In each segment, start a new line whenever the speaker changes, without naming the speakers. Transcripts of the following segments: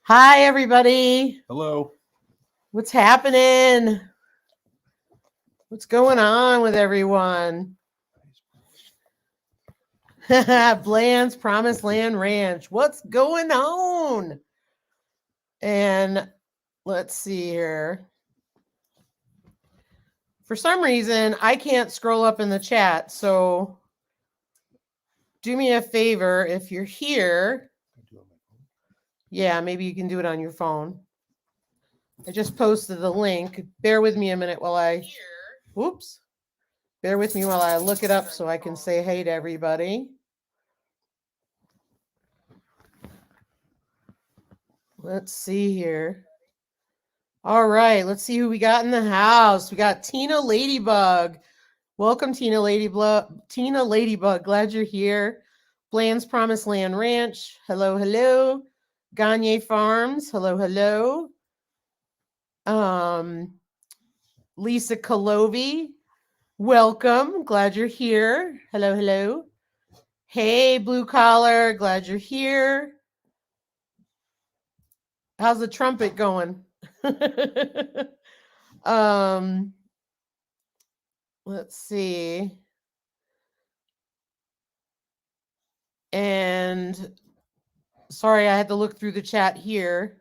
Hi, everybody.
Hello.
What's happening? What's going on with everyone? Bland's Promised Land Ranch. What's going on? And let's see here. For some reason, I can't scroll up in the chat. So do me a favor if you're here. Yeah, maybe you can do it on your phone. I just posted the link. Bear with me a minute while I... Oops. Bear with me while I look it up so I can say hey to everybody. Let's see here. All right, let's see who we got in the house. We got Tina Ladybug. Welcome, Tina Ladybug. Tina Ladybug, glad you're here. Bland's Promised Land Ranch. Hello, hello. Gagne Farms. Hello, hello. Lisa Kalovi. Welcome. Glad you're here. Hello, hello. Hey, Blue Collar. Glad you're here. How's the trumpet going? Let's see. And sorry, I had to look through the chat here.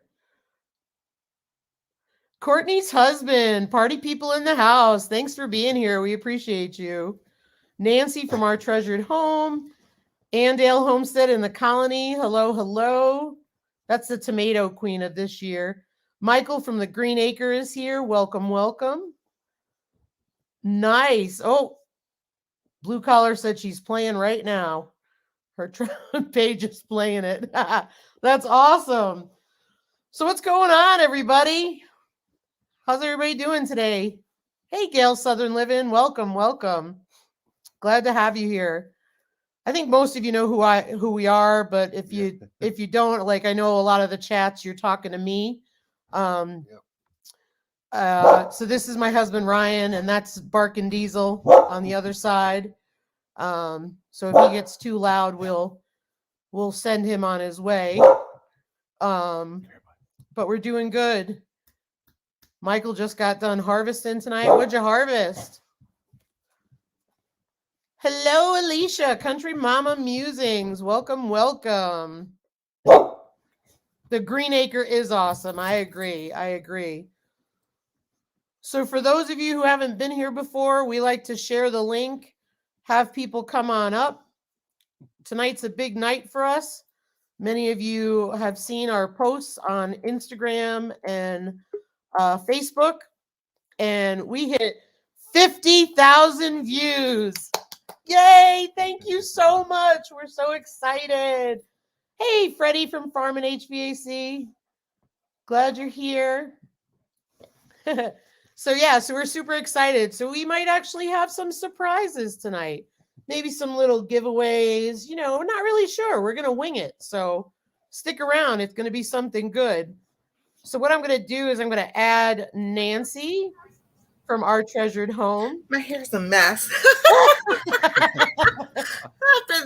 Courtney's husband, party people in the house. Thanks for being here. We appreciate you. Nancy from Our Treasured Home. Andale Homestead in the Colony. Hello, hello. That's the tomato queen of this year. Michael from the Green Acre is here. Welcome, welcome. Nice. Oh, Blue Collar said she's playing right now. Her page is playing it. That's awesome. So what's going on, everybody? How's everybody doing today? Hey, Gail Southern Living. Welcome, welcome. Glad to have you here. I think most of you know who we are, but if you don't, like I know a lot of the chats, you're talking to me. So this is my husband Ryan, and that's Barkin Diesel on the other side. So if he gets too loud, we'll send him on his way. But we're doing good. Michael just got done harvesting tonight. What'd you harvest? Hello, Alicia, Country Mama Musings. Welcome, welcome. The Green Acre is awesome. I agree. So for those of you who haven't been here before, we like to share the link, have people come on up. Tonight's a big night for us. Many of you have seen our posts on Instagram and Facebook, and we hit 50,000 views. Yay! Thank you so much. We're so excited. Hey, Freddie from Farm and HVAC. Glad you're here. So we're super excited. So we might actually have some surprises tonight. Maybe some little giveaways. You know, we're not really sure. We're going to wing it. So stick around. It's going to be something good. So what I'm going to do is I'm going to add Nancy from Our Treasured Home.
My hair's a mess.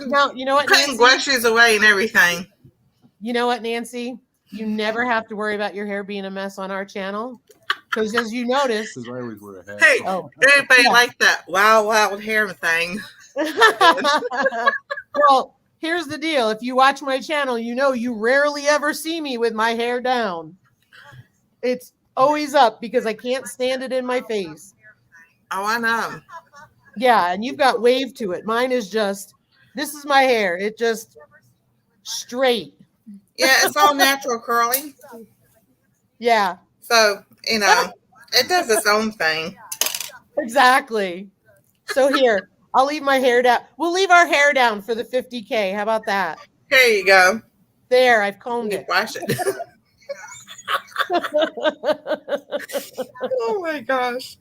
Now, you know what,
Putting
Nancy?
groceries away and everything.
You know what, Nancy? You never have to worry about your hair being a mess on our channel. Because as you notice...
Because I always wear a hat.
Hey, everybody like that wild hair thing.
Well, here's the deal. If you watch my channel, you know you rarely ever see me with my hair down. It's always up because I can't stand it in my face.
Oh, I know.
Yeah, and you've got wave to it. Mine is just, this is my hair. It just straight.
Yeah, it's all natural curly.
Yeah.
So, you know, it does its own thing.
Exactly. So here, I'll leave my hair down. We'll leave our hair down for the 50K. How about that?
Here you go.
There, I've combed it.
Wash it. Oh my gosh.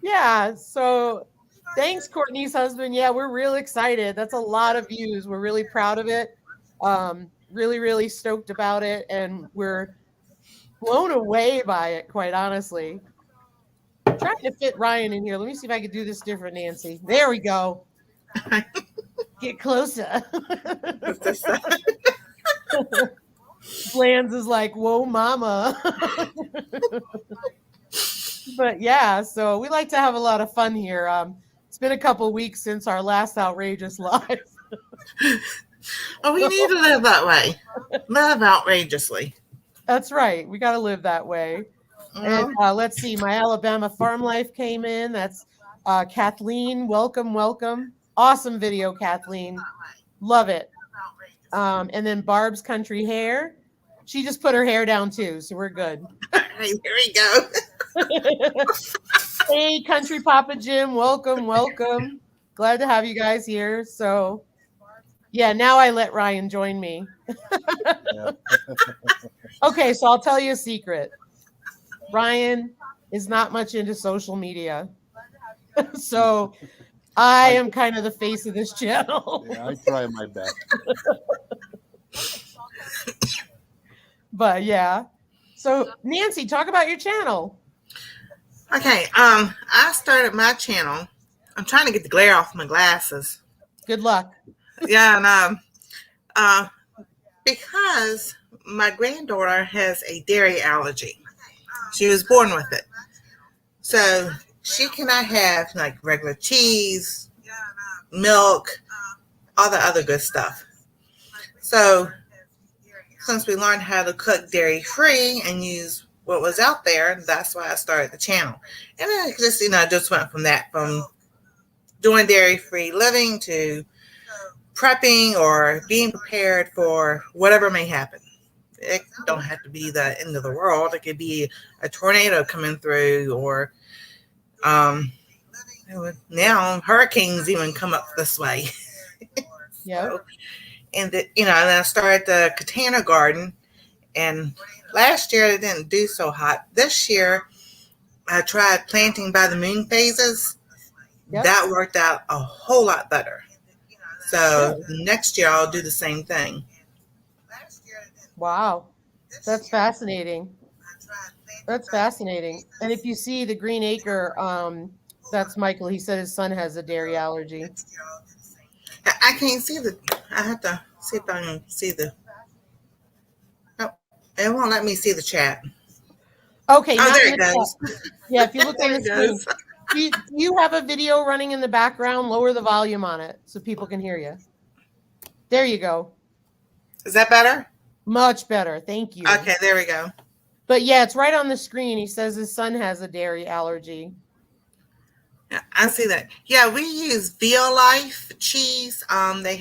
Yeah, so thanks, Courtney's husband. Yeah, we're real excited. That's a lot of views. We're really proud of it. Really, really stoked about it. And we're blown away by it, quite honestly. I'm trying to fit Ryan in here. Let me see if I can do this different, Nancy. There we go. Get closer. Lance is like, whoa, mama. But yeah, so we like to have a lot of fun here. It's been a couple weeks since our last outrageous live.
Oh, we need to live that way. Live outrageously.
That's right. We got to live that way. And
Mhm.
let's see, my Alabama farm life came in. That's Kathleen. Welcome, welcome. Awesome video, Kathleen. Love it. And then Barb's country hair. She just put her hair down too, so we're good.
Hey, here we go.
Hey, Country Papa Jim, welcome, welcome. Glad to have you guys here. So, yeah, now I let Ryan join me.
Yeah.
Okay, so I'll tell you a secret. Ryan is not much into social media. So, I am kind of the face of this channel.
Yeah, I try my best.
But yeah. So, Nancy, talk about your channel.
Okay, I started my channel. I'm trying to get the glare off my glasses.
Good luck.
Yeah, and because my granddaughter has a dairy allergy. She was born with it. So she cannot have like regular cheese, milk, all the other good stuff. So since we learned how to cook dairy free and use what was out there, that's why I started the channel. And then it just, just went from that, from doing dairy free living to prepping or being prepared for whatever may happen. It don't have to be the end of the world. It could be a tornado coming through, or now hurricanes even come up this way.
Yeah.
So, and and I started the container garden, and last year it didn't do so hot. This year I tried planting by the moon phases.
Yep.
That worked out a whole lot better. So next year I'll do the same thing.
Wow. That's fascinating. That's fascinating. And if you see the Green Acre, that's Michael. He said his son has a dairy allergy.
I can't see I have to see if I can see it won't let me see the chat.
Okay.
Oh,
not
there
in
it
the
goes.
chat. Yeah, if you look on
There
the
it
screen.
goes.
Do you have a video running in the background? Lower the volume on it so people can hear you. There you go.
Is that better?
Much better. Thank you.
Okay, there we go.
But yeah, it's right on the screen. He says his son has a dairy allergy.
Yeah, I see that. Yeah, we use Violife cheese. They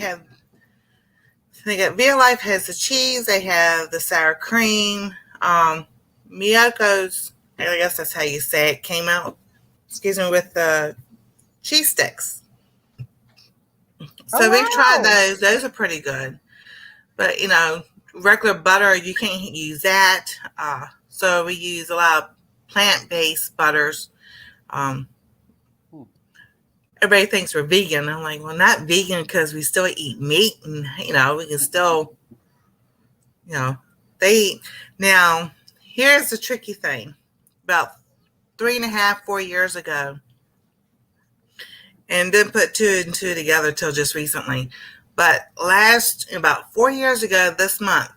got Violife has the cheese. They have the sour cream. Miyoko's, I guess that's how you say it, came out. Excuse me, with the cheese sticks. So we've tried those. Those are pretty good. But regular butter, you can't use that. So we use a lot of plant-based butters. Everybody thinks we're vegan. I'm like, well, not vegan because we still eat meat, and we can still, they eat. Now, here's the tricky thing. About 3.5, 4 years ago, and didn't put two and two together till just recently. But about 4 years ago this month,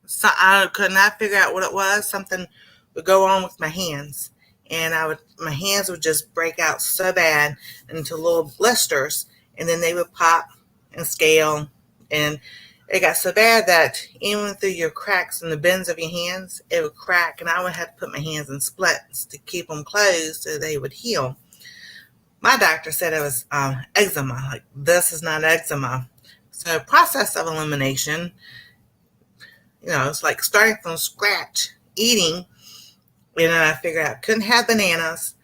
so I could not figure out what it was. Something would go on with my hands, and my hands would just break out so bad into little blisters, and then they would pop and scale, and it got so bad that even through your cracks and the bends of your hands, it would crack, and I would have to put my hands in splits to keep them closed so they would heal. My doctor said it was eczema. Like, this is not eczema. So, process of elimination, it's like starting from scratch, eating. And then I figured out couldn't have bananas.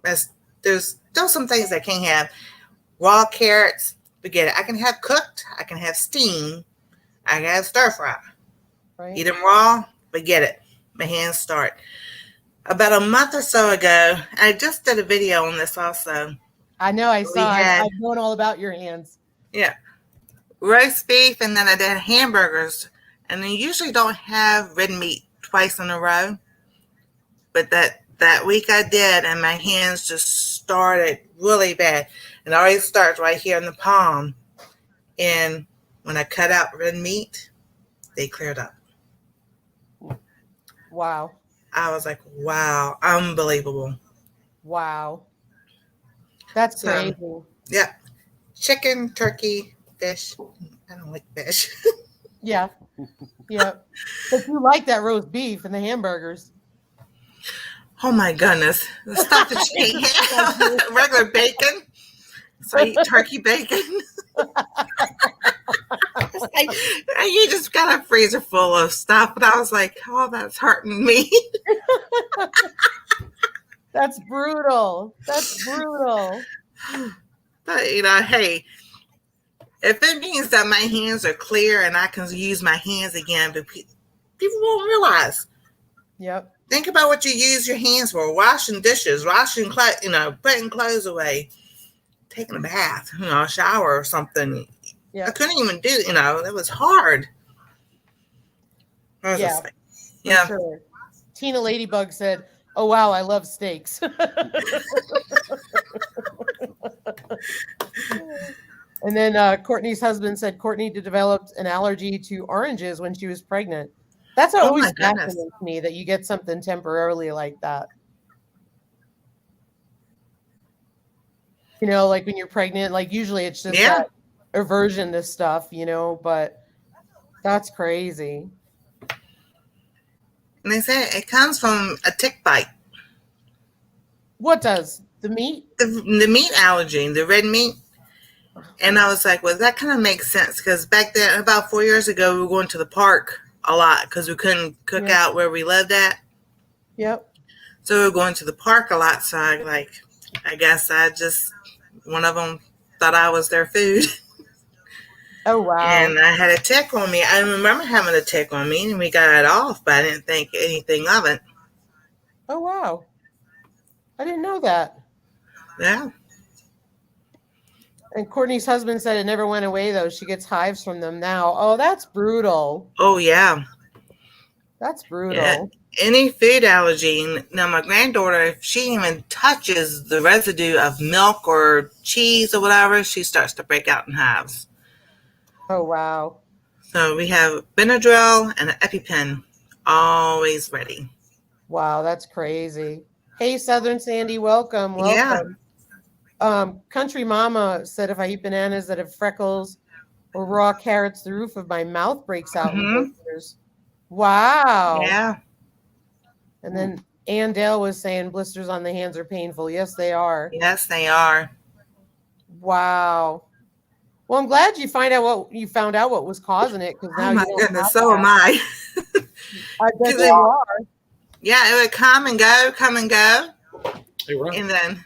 There's still some things I can't have. Raw carrots, forget it. I can have cooked. I can have steamed. I can have stir fry.
Right.
Eat them raw, forget it. My hands start. About a month or so ago, I just did a video on this also.
I know, I saw. I've known all about your hands.
Yeah. Roast beef, and then I did hamburgers. And they usually don't have red meat twice in a row. But that week I did, and my hands just started really bad. And it always starts right here in the palm. And when I cut out red meat, they cleared up.
Wow.
I was like, wow, unbelievable.
Wow. That's
So,
crazy.
yeah, chicken, turkey, fish. I don't like fish.
Yeah. Yeah. But you like that roast beef and the hamburgers.
Oh my goodness, the stuff that you can't have. Regular bacon. So I eat turkey bacon. You just got a freezer full of stuff, but I was like, oh, that's hurting me.
That's brutal. That's brutal.
But hey, if it means that my hands are clear and I can use my hands again, but people won't realize.
Yep.
Think about what you use your hands for: washing dishes, washing clothes, putting clothes away, taking a bath, a shower or something.
Yep.
I couldn't even do, it was hard. I was just like, yeah.
For sure. Tina Ladybug said, "Oh wow, I love steaks." And then Courtney's husband said Courtney developed an allergy to oranges when she was pregnant. That's always fascinating to me, that you get something temporarily like that. Like when you're pregnant, like usually it's just that aversion to stuff, but that's crazy.
And they say it comes from a tick bite.
What does? The meat?
The meat allergy, the red meat. And I was like, well, that kind of makes sense, because back then, about 4 years ago, we were going to the park a lot because we couldn't cook out where we lived at.
Yep.
So we were going to the park a lot. So I guess one of them thought I was their food.
Oh, wow.
And I had a tick on me. I remember having a tick on me, and we got it off, but I didn't think anything of it.
Oh, wow. I didn't know that.
Yeah.
And Courtney's husband said it never went away, though. She gets hives from them now. Oh, that's brutal.
Oh, yeah.
That's brutal.
Yeah. Any food allergy. Now, my granddaughter, if she even touches the residue of milk or cheese or whatever, she starts to break out in hives.
Oh, wow.
So we have Benadryl and an EpiPen always ready.
Wow, that's crazy. Hey, Southern Sandy, welcome. Welcome. Yeah. Country Mama said if I eat bananas that have freckles or raw carrots, the roof of my mouth breaks out in blisters. Wow.
Yeah.
And then Ann Dale was saying blisters on the hands are painful. Yes, they are.
Yes, they are.
Wow. Well, I'm glad you found out what was causing it, because now
my goodness, so am I.
I bet you are.
Yeah, it would come and go, and then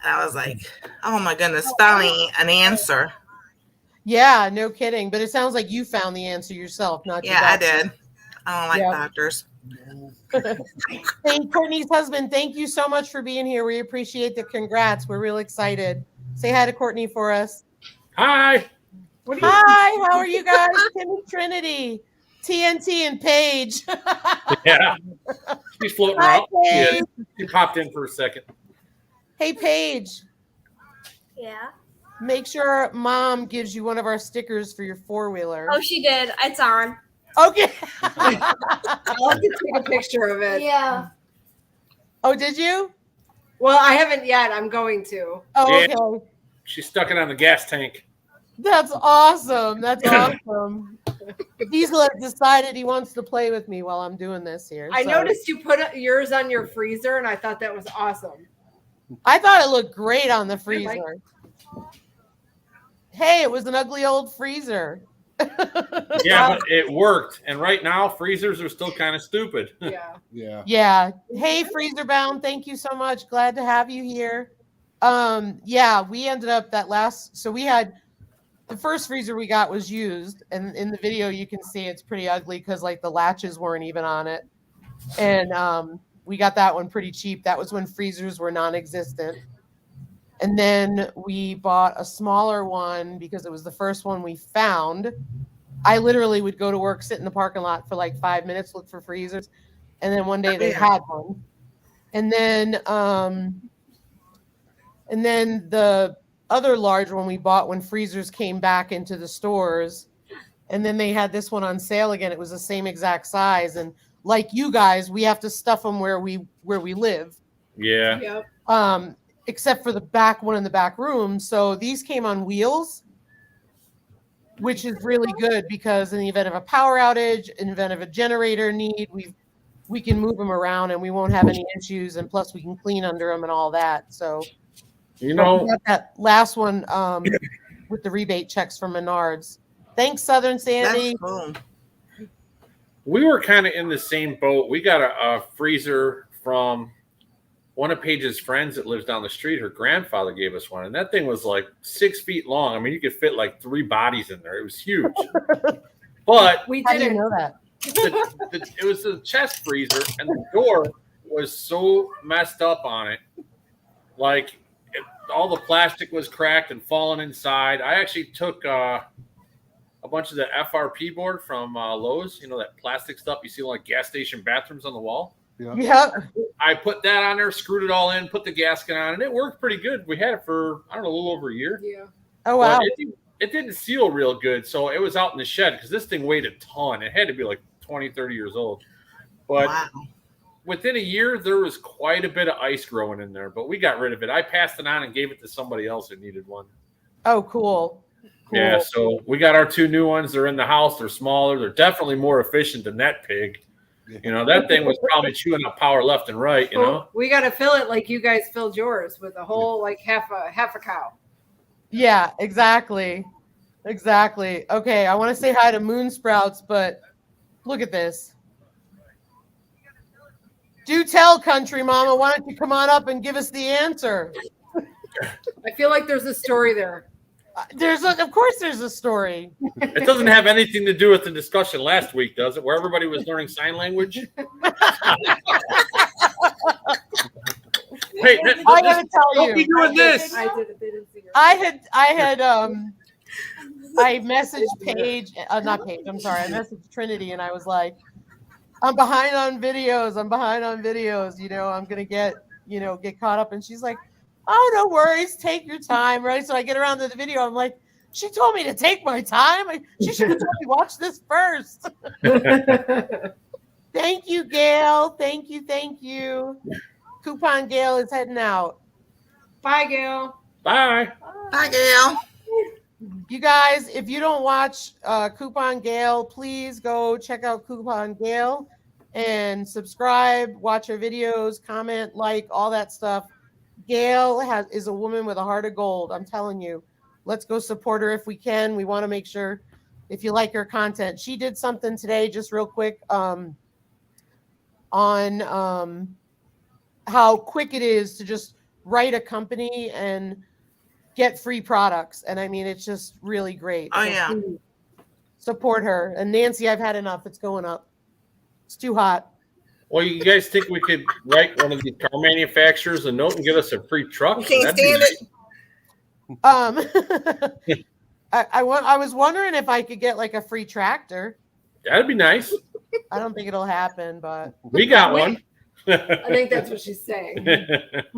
I was like, oh my goodness, finally an answer.
Yeah, no kidding. But it sounds like you found the answer yourself, not your doctor.
I did. I don't like doctors.
Hey, Courtney's husband, thank you so much for being here. We appreciate the congrats. We're real excited. Say hi to Courtney for us.
Hi.
Hi, how are you guys? Tim and Trinity, TNT and Paige.
Yeah, she's floating around. Yeah, she popped in for a second.
Hey, Paige.
Yeah.
Make sure Mom gives you one of our stickers for your four-wheeler.
Oh, she did. It's on.
Okay.
I'll have to take a picture of it.
Yeah.
Oh, did you?
Well, I haven't yet. I'm going to.
Oh, okay.
Yeah, she stuck it on the gas tank.
That's awesome. That's awesome. He's decided he wants to play with me while I'm doing this here.
I noticed you put yours on your freezer, and I thought that was awesome.
I thought it looked great on the freezer. Hey, it was an ugly old freezer.
Yeah, but it worked. And right now, freezers are still kind of stupid.
Yeah. Hey, Freezer Bound, thank you so much. Glad to have you here. We ended up so we had the first freezer we got was used, and in the video you can see it's pretty ugly because the latches weren't even on it. And we got that one pretty cheap. That was when freezers were non-existent. And then we bought a smaller one because it was the first one we found. I literally would go to work, sit in the parking lot for 5 minutes, look for freezers. And then one day they had one. And then the other large one we bought when freezers came back into the stores. And then they had this one on sale again. It was the same exact size. And like you guys, we have to stuff them where we live.
Yeah.
Yep.
Except for the back one in the back room. So these came on wheels, which is really good because in the event of a power outage, in the event of a generator need, we can move them around and we won't have any issues. And plus we can clean under them and all that. So,
You
but we
know,
got that last one with the rebate checks from Menards. Thanks, Southern Sandy.
That's cool.
we were kind of in the same boat. We got a freezer from one of Paige's friends that lives down the street. Her grandfather gave us one, and that thing was like 6 feet long. I mean, you could fit like 3 bodies in there. It was huge. But
We
How do you
didn't.
know that?
it was a chest freezer, and the door was so messed up on it. Like, all the plastic was cracked and falling inside. I actually took a bunch of the FRP board from Lowe's, you know, that plastic stuff you see in like gas station bathrooms on the wall.
Yeah.
I put that on there, screwed it all in, put the gasket on, and it worked pretty good. We had it for, I don't know, a little over a year.
Yeah.
Oh, wow.
But it didn't seal real good, so it was out in the shed because this thing weighed a ton. It had to be like 20, 30 years old. But
Wow.
within a year, there was quite a bit of ice growing in there, but we got rid of it. I passed it on and gave it to somebody else who needed one.
Oh, cool.
Yeah, so we got our 2 new ones. They're in the house. They're smaller. They're definitely more efficient than that pig. You know, that thing was probably chewing up power left and right, you know?
We got to fill it like you guys filled yours with a whole like half a cow.
Yeah, exactly. Exactly. Okay, I want to say hi to Moon Sprouts, but look at this. Do tell, Country Mama. Why don't you come on up and give us the answer?
I feel like there's a story there.
Of course, there's a story.
It doesn't have anything to do with the discussion last week, does it? Where everybody was learning sign language? Hey,
I gotta tell
don't be
you,
doing this.
I did it. They didn't see your
I messaged Paige, not Paige. I'm sorry. I messaged Trinity, and I was like, "I'm behind on videos. I'm behind on videos. You know, I'm gonna get caught up." And she's like, "Oh, no worries. Take your time." Right. So I get around to the video. I'm like, "She told me to take my time. She should have told me watch this first." Thank you, Gail. Thank you. Thank you. Coupon Gail is heading out.
Bye, Gail.
Bye.
Hi, Gail.
You guys, if you don't watch Coupon Gail, please go check out Coupon Gail and subscribe, watch her videos, comment, like, all that stuff. Gail is a woman with a heart of gold. I'm telling you. Let's go support her if we can. We want to make sure if you like her content. She did something today, just real quick, on how quick it is to just write a company and get free products. And I mean, it's just really great.
Oh,
So
yeah.
please support her. And Nancy, I've had enough. It's going up. It's too hot.
Well, you guys think we could write one of these car manufacturers a note and get us a free truck?
You can't
That'd be
stand it.
I was wondering if I could get like a free tractor.
That'd be nice.
I don't think it'll happen, but
We got one.
I think that's what she's saying.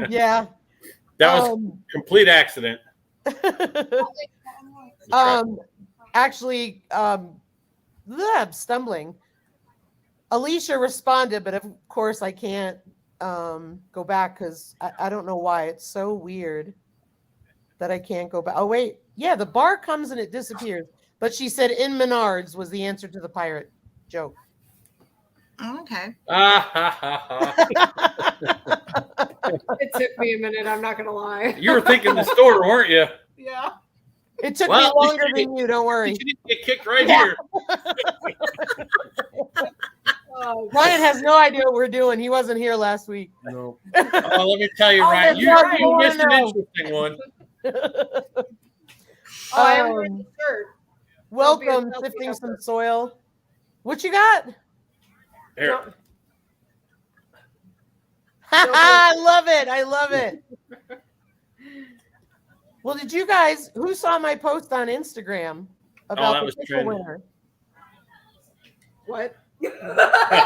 yeah.
That was complete accident.
Actually, I'm stumbling. Alicia responded, but of course I can't go back because I don't know why. It's so weird that I can't go back. Oh, wait. Yeah, the bar comes and it disappears. But she said in Menards was the answer to the pirate joke.
Okay.
It took me a minute. I'm not gonna lie.
You were thinking the store, weren't you?
Yeah.
It took
Well,
me
at least
longer
you
than you. Don't worry.
You didn't get kicked right
Yeah.
here.
Oh,
Ryan has no idea what we're doing. He wasn't here last week.
No.
Oh, let me tell you,
Oh,
Ryan,
that's
you
right.
you missed an
No.
interesting one.
I am wearing the shirt.
Welcome,
Don't be a
sifting
selfie
some
helper.
soil. What you got?
Here.
I love it. I love it. Well, did you guys, who saw my post on Instagram
that
about
was
the pickle
trending.
winner?
What?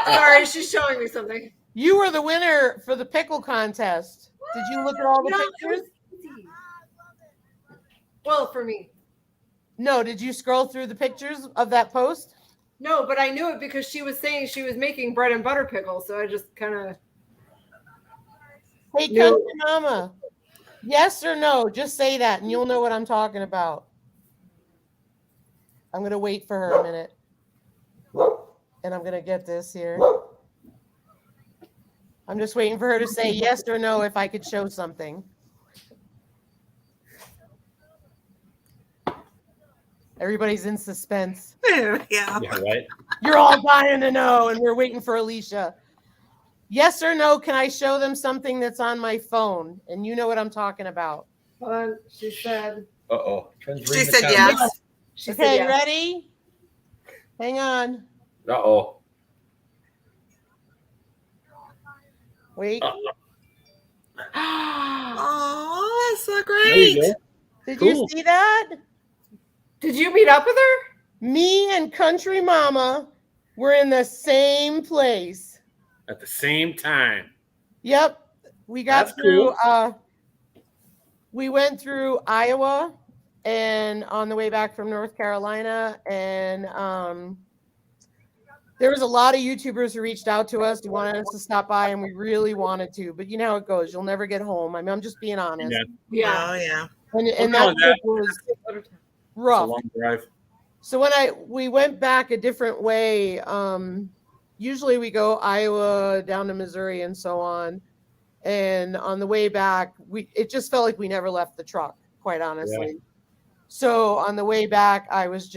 Sorry, she's showing me something.
You were the winner for the pickle contest. Did you look at all the
No, it
pictures?
was easy. Spoil it for me.
No, did you scroll through the pictures of that post?
No, but I knew it because she was saying she was making bread and butter pickles. So I just kind of.
Hey,
No.
Country Mama, yes or no? Just say that and you'll know what I'm talking about. I'm going to wait for her a minute. And I'm going to get this here. I'm just waiting for her to say yes or no if I could show something. Everybody's in suspense.
Yeah.
Yeah, right.
You're all dying to know, and we're waiting for Alicia. Yes or no, can I show them something that's on my phone? And you know what I'm talking about.
She said.
Uh-oh.
She said yes.
She
Okay,
said yes.
ready? Hang on.
Uh-oh.
Wait.
Oh, that's so
There you
great.
go.
Did
cool.
you see that?
Did you meet up with her?
Me and Country Mama were in the same place.
At the same time.
Yep. We got
That's
through
cool.
We went through Iowa and on the way back from North Carolina, and there was a lot of YouTubers who reached out to us who wanted us to stop by, and we really wanted to, but you know how it goes. You'll never get home. I mean, I'm just being honest.
Yeah.
Oh, yeah.
And
Well,
that
no,
trip was
It's a
rough.
long drive.
So we went back a different way. Usually we go Iowa down to Missouri and so on. And on the way back, it just felt like we never left the truck, quite honestly.
Yeah.
So on the way back, I was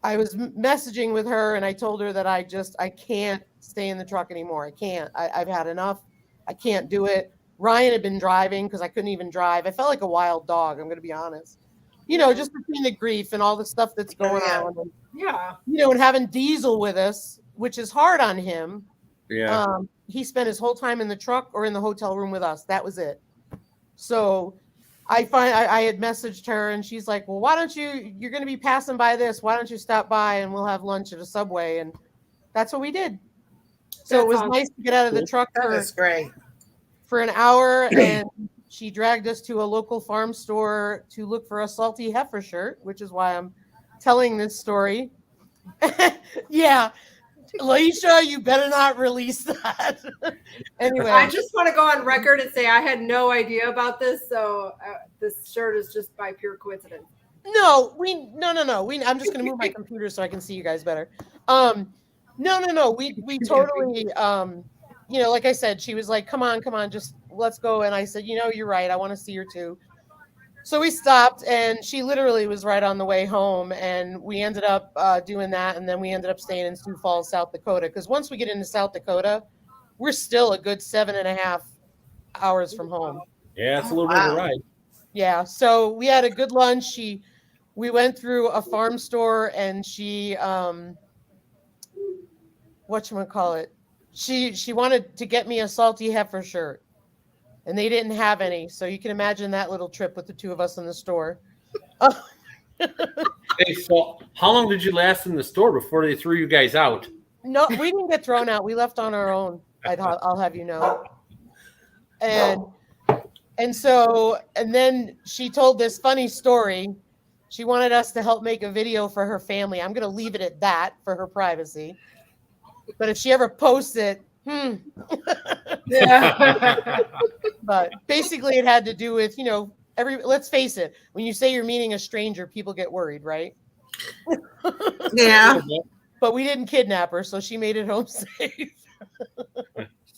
messaging with her, and I told her that I can't stay in the truck anymore. I can't. I've had enough. I can't do it. Ryan had been driving because I couldn't even drive. I felt like a wild dog. I'm going to be honest. You know, just between the grief and all the stuff that's going on. And,
Yeah.
you know, and having Diesel with us, which is hard on him.
Yeah.
He spent his whole time in the truck or in the hotel room with us. That was it. So I had messaged her, and she's like, well, why don't you're going to be passing by this. Why don't you stop by and we'll have lunch at a Subway? And that's what we did. So
That's
it was
awesome.
nice to get out of the truck
That was great.
for an hour. And she dragged us to a local farm store to look for a salty heifer shirt, which is why I'm telling this story. Yeah. Alicia, you better not release that. Anyway,
I just want to go on record and say I had no idea about this, so this shirt is just by pure coincidence.
no. I'm just gonna move my computer so I can see you guys better. No. We totally. You know, like I said, she was like, "Come on, just let's go." And I said, "You know, you're right. I want to see her too." So we stopped, and she literally was right on the way home, and we ended up doing that, and then we ended up staying in Sioux Falls, South Dakota, because once we get into South Dakota, we're still a good 7.5 hours from home.
Yeah, it's a little bit of a ride.
Yeah, so we had a good lunch. We went through a farm store, and she whatchamacallit, she wanted to get me a salty heifer shirt. And they didn't have any. So you can imagine that little trip with the two of us in the store.
Hey, so how long did you last in the store before they threw you guys out?
No, we didn't get thrown out. We left on our own. I'll have you know. And then she told this funny story. She wanted us to help make a video for her family. I'm going to leave it at that for her privacy. But if she ever posts it,
Yeah.
But basically it had to do with, you know, let's face it, when you say you're meeting a stranger, people get worried, right?
Yeah.
But we didn't kidnap her, so she made it home safe.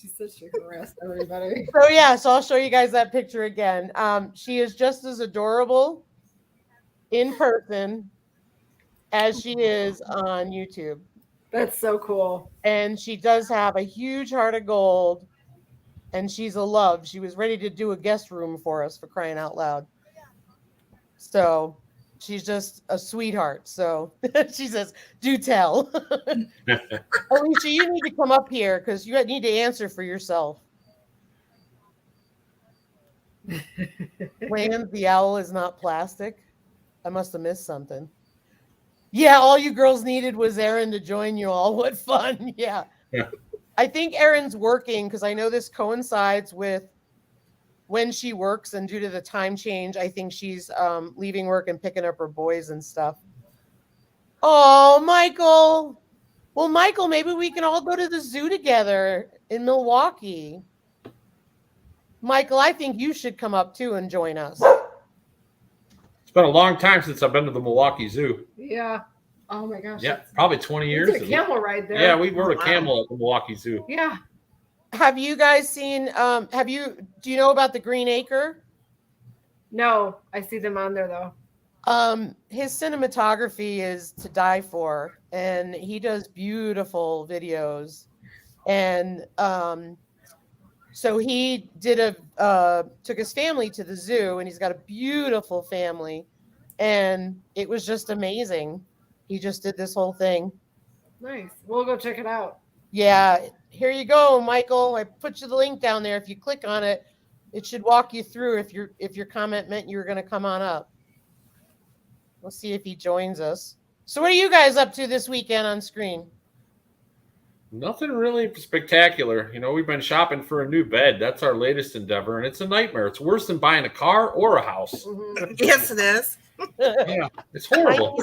She said she harassed everybody.
So yeah, so I'll show you guys that picture again. She is just as adorable in person as she is on YouTube.
That's so cool.
And she does have a huge heart of gold, and she's a love. She was ready to do a guest room for us, for crying out loud. So she's just a sweetheart. So she says, do tell. Alicia, you need to come up here because you need to answer for yourself. Lance, the owl is not plastic. I must have missed something. Yeah, all you girls needed was Aaron to join you all. What fun. Yeah. I think Aaron's working because I know this coincides with when she works, and due to the time change, I think she's leaving work and picking up her boys and stuff. Oh, Michael. Well, Michael, maybe we can all go to the zoo together in Milwaukee. Michael, I think you should come up too and join us.
It's been a long time since I've been to the Milwaukee Zoo.
Yeah. Oh my gosh.
Yeah, probably 20 years.
It's a camel ride there.
Yeah, we rode a camel at the Milwaukee Zoo.
Yeah.
Have you guys seen do you know about the Green Acre?
No, I see them on there though.
His cinematography is to die for, and he does beautiful videos. And so he did took his family to the zoo, and he's got a beautiful family, and it was just amazing. He just did this whole thing.
Nice. We'll go check it out.
Yeah, here you go, Michael. I put you the link down there. If you click on it, it should walk you through if your comment meant you were going to come on up. We'll see if he joins us. So what are you guys up to this weekend on screen?
Nothing really spectacular. We've been shopping for a new bed. That's our latest endeavor, and it's a nightmare. It's worse than buying a car or a house.
Mm-hmm.
Yes, it is.
Yeah, it's horrible.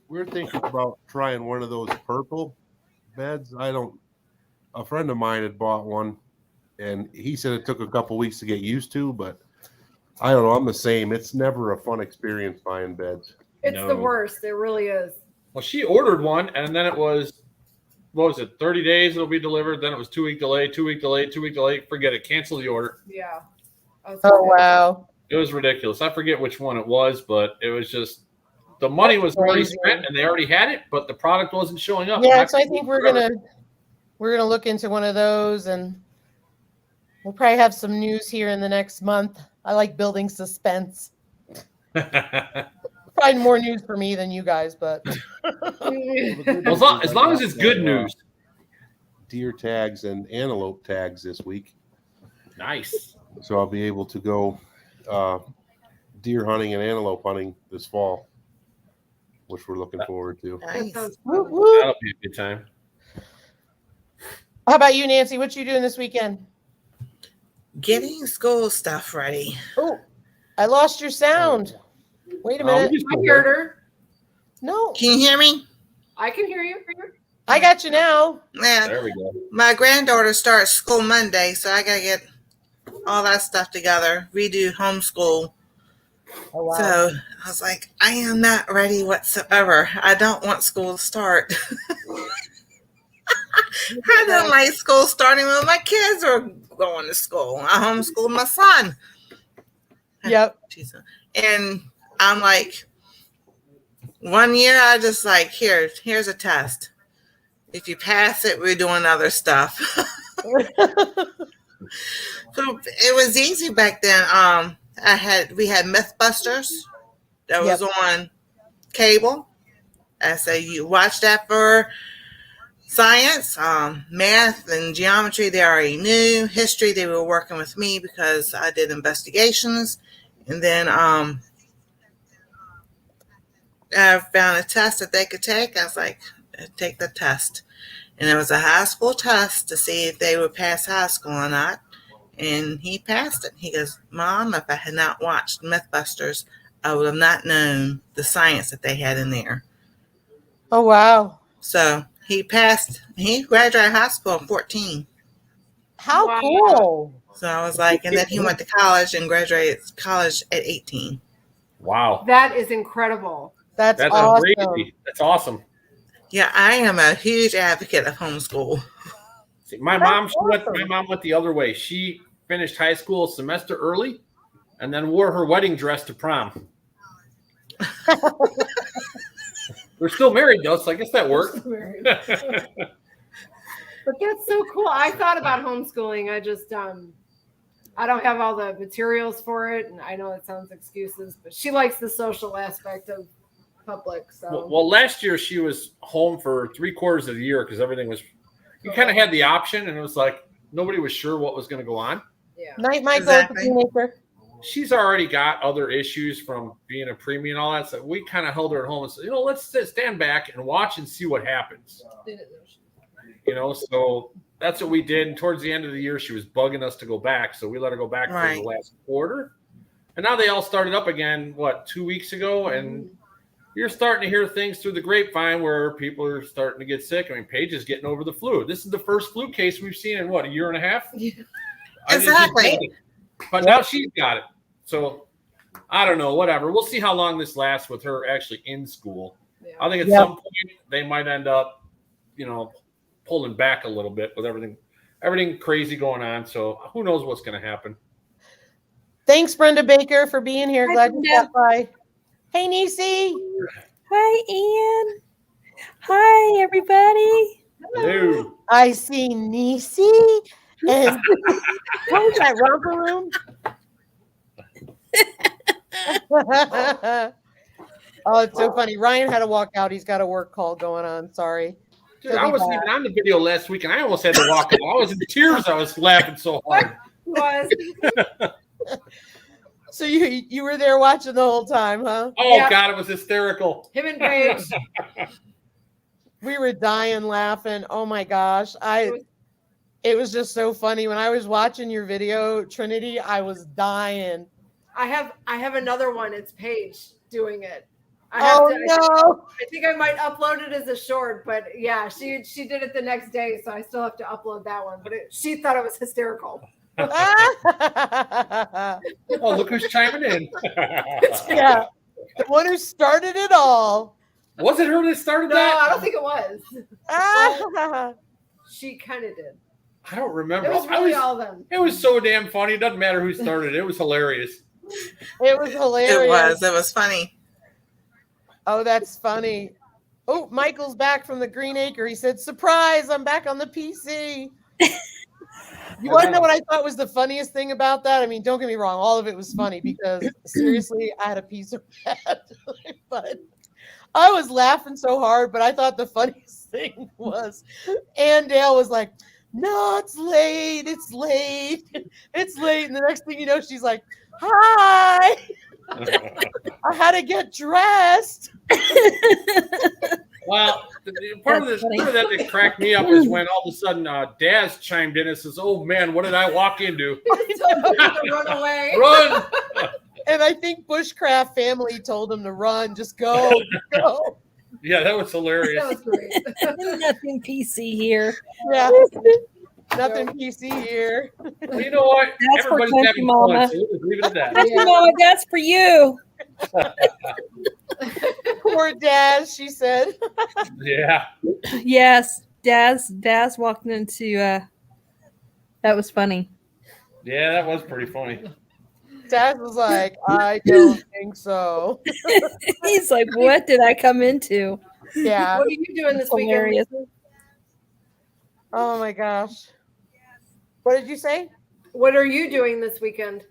We're thinking about trying one of those purple beds. A friend of mine had bought one, and he said it took a couple weeks to get used to, but I don't know. I'm the same. It's never a fun experience buying beds.
It's the worst. It really is.
Well, she ordered one, and then it was, what was it, 30 days it'll be delivered. Then it was 2-week delay, 2-week delay, 2-week delay. Forget it. Cancel the order.
Yeah.
Oh, wow.
It was ridiculous. I forget which one it was, but it was just, the money was already spent, and they already had it, but the product wasn't showing up.
Yeah, so I think we're gonna look into one of those, and we'll probably have some news here in the next month. I like building suspense. Probably more news for me than you guys, but
as long as it's good news.
Deer tags and antelope tags this week.
Nice.
So I'll be able to go deer hunting and antelope hunting this fall, which we're looking forward to.
Nice.
That'll be a good time.
How about you, Nancy? What you doing this weekend?
Getting school stuff ready.
Oh, I lost your sound. Wait a minute.
I heard her.
No,
Can you hear me?
I can hear you.
I got you now.
Yeah.
There we go.
My granddaughter starts school Monday, so I got to get all that stuff together, redo homeschool.
Oh, wow.
So I was like, I am not ready whatsoever. I don't want school to start. I don't like school starting when my kids are going to school. I homeschool my son.
Yep.
And I'm like, one year I just like, here's a test. If you pass it, we're doing other stuff. So it was easy back then. We had Mythbusters that was on cable. I say you watch that for science, math and geometry. They already knew. History, they were working with me because I did investigations. And then I found a test that they could take. I was like, take the test. And it was a high school test to see if they would pass high school or not. And he passed it. He goes, Mom, if I had not watched Mythbusters, I would have not known the science that they had in there.
Oh, wow.
So he passed. He graduated high school at 14.
How cool.
So I was like, and then he went to college and graduated college at 18.
Wow.
That is incredible.
That's
That's
awesome.
crazy. That's awesome.
Yeah, I am a huge advocate of homeschool.
See, my mom went the other way. She finished high school a semester early and then wore her wedding dress to prom. We're still married though, so I guess that worked.
But that's so cool. I thought about homeschooling. I just I don't have all the materials for it, and I know it sounds excuses, but she likes the social aspect of public. So
Well, last year she was home for 3/4 of the year because everything was. You kind of had the option, and it was like nobody was sure what was going to go on.
yeah.
Night, Michael.
Exactly.
She's already got other issues from being a preemie and all that. So we kind of held her at home and said, let's stand back and watch and see what happens. So that's what we did. And towards the end of the year, she was bugging us to go back. So we let her go back for
Right.
the last quarter. And now they all started up again, 2 weeks ago? And you're starting to hear things through the grapevine where people are starting to get sick. I mean, Paige is getting over the flu. This is the first flu case we've seen in a year and a half?
Exactly.
But now she's got it. So I don't know, whatever. We'll see how long this lasts with her actually in school.
Yeah.
I think at some point they might end up, pulling back a little bit with everything crazy going on. So who knows what's going to happen.
Thanks, Brenda Baker, for being here.
Hi,
Glad you
Brenda.
stopped by. Hey, Nisi.
Hi, Ian. Hi, everybody.
Hello.
I see Nisi. And what was that, romper room? Oh, it's so funny. Ryan had to walk out. He's got a work call going on. Sorry.
Dude, I wasn't even on the video last week, and I almost had to walk out. I was in tears. I was laughing so hard.
Was.
So you were there watching the whole time, huh?
Oh,
Yeah.
God, it was hysterical.
Him and Paige.
We were dying laughing. Oh my gosh. It was just so funny. When I was watching your video, Trinity, I was dying.
I have another one. It's Paige doing it. I think I might upload it as a short, but yeah, she did it the next day, so I still have to upload that one. But she thought it was hysterical.
Oh, look who's chiming in.
Yeah. The one who started it all.
Was it her that started
No,
that?
I don't think it was. She kind of did.
I don't remember.
It was really all of them.
It was so damn funny. It doesn't matter who started it. It was hilarious.
It was hilarious.
It was funny.
Oh, that's funny. Oh, Michael's back from the Green Acre. He said, surprise, I'm back on the PC. You want to know what I thought was the funniest thing about that? I mean, don't get me wrong. All of it was funny because seriously, I had a piece of that. But I was laughing so hard, but I thought the funniest thing was Dale was like, no, it's late. It's late. It's late. And the next thing you know, she's like, hi. I had to get dressed.
Well, part of that cracked me up is when all of a sudden Daz chimed in and says, oh, man, what did I walk into?
Run away.
Run!
And I think Bushcraft family told him to run. Just go. Go.
Yeah, that was hilarious.
That was great.
Nothing PC here.
Yeah. Nothing PC here.
Well, you know what?
That's for
Everybody's
Country
having
Mama.
fun, so we'll just leave it at that.
Country Mama, that's for you.
Poor Daz, she said.
Yeah.
Yes, Daz walked into. That was funny.
Yeah, that was pretty funny.
Daz was like, I don't think so.
He's like, what did I come into?
Yeah.
What are you doing this
Hilarious.
weekend?
Oh my gosh. What did you say?
What are you doing this weekend?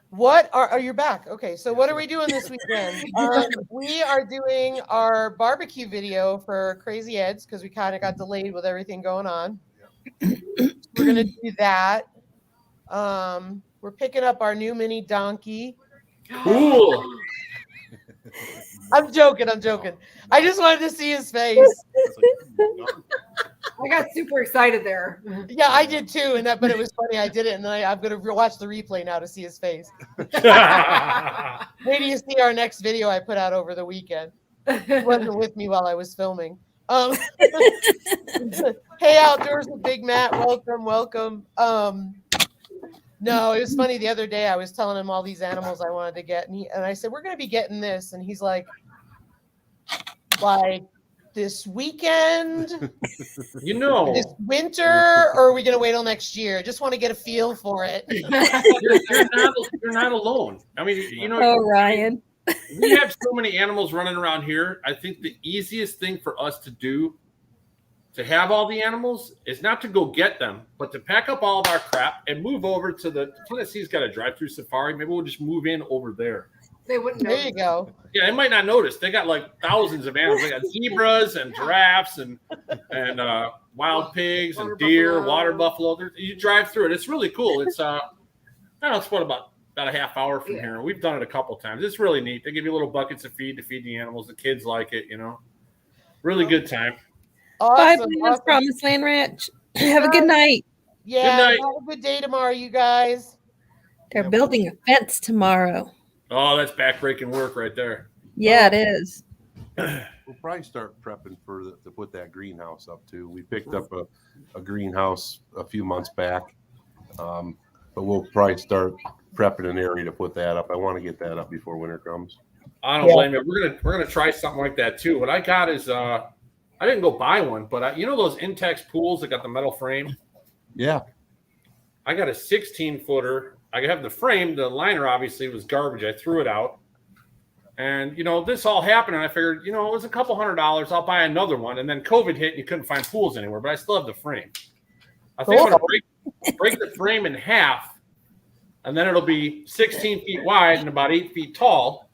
What are you back? Okay, so what are we doing this weekend? We are doing our barbecue video for Crazy Ed's because we kind of got delayed with everything going on. We're gonna do that. We're picking up our new mini donkey.
Cool.
I'm joking. I just wanted to see his face.
I got super excited there.
Yeah, I did too, but it was funny. I did it, and then I'm gonna watch the replay now to see his face. Maybe you see our next video I put out over the weekend. He wasn't with me while I was filming. Hey, Outdoors with Big Matt, welcome. No, it was funny. The other day I was telling him all these animals I wanted to get, and I said, we're going to be getting this. And he's like this weekend, this winter, or are we going to wait till next year? I just want to get a feel for it.
You're not alone. I mean,
Oh, Ryan.
We have so many animals running around here. I think the easiest thing for us to do to have all the animals is not to go get them, but to pack up all of our crap and move over to Tennessee's got a drive-through safari. Maybe we'll just move in over there.
They wouldn't know.
There you go.
Yeah, they might not notice. They got like thousands of animals. They got zebras and giraffes and wild pigs and deer, water buffalo. You drive through it. It's really cool. It's I don't know, it's about a half hour from here. We've done it a couple times. It's really neat. They give you little buckets of feed to feed the animals. The kids like it, Really good time.
Awesome.
5 minutes Promised Land Ranch. Have a good night.
Yeah,
Good night.
have a good day tomorrow, you guys.
They're building a fence tomorrow.
Oh, that's backbreaking work right there.
Yeah, it is.
We'll probably start prepping to put that greenhouse up too. We picked up a greenhouse a few months back, but we'll probably start prepping an area to put that up. I want to get that up before winter comes.
I don't blame you. We're gonna try something like that too. What I got is I didn't go buy one, but you know those Intex pools that got the metal frame?
Yeah.
I got a 16-footer. I have the frame. The liner obviously was garbage. I threw it out. And, this all happened, and I figured, it was a couple $100. I'll buy another one. And then COVID hit, and you couldn't find pools anywhere, but I still have the frame. I think I'm going to break the frame in half, and then it'll be 16 feet wide and about 8 feet tall.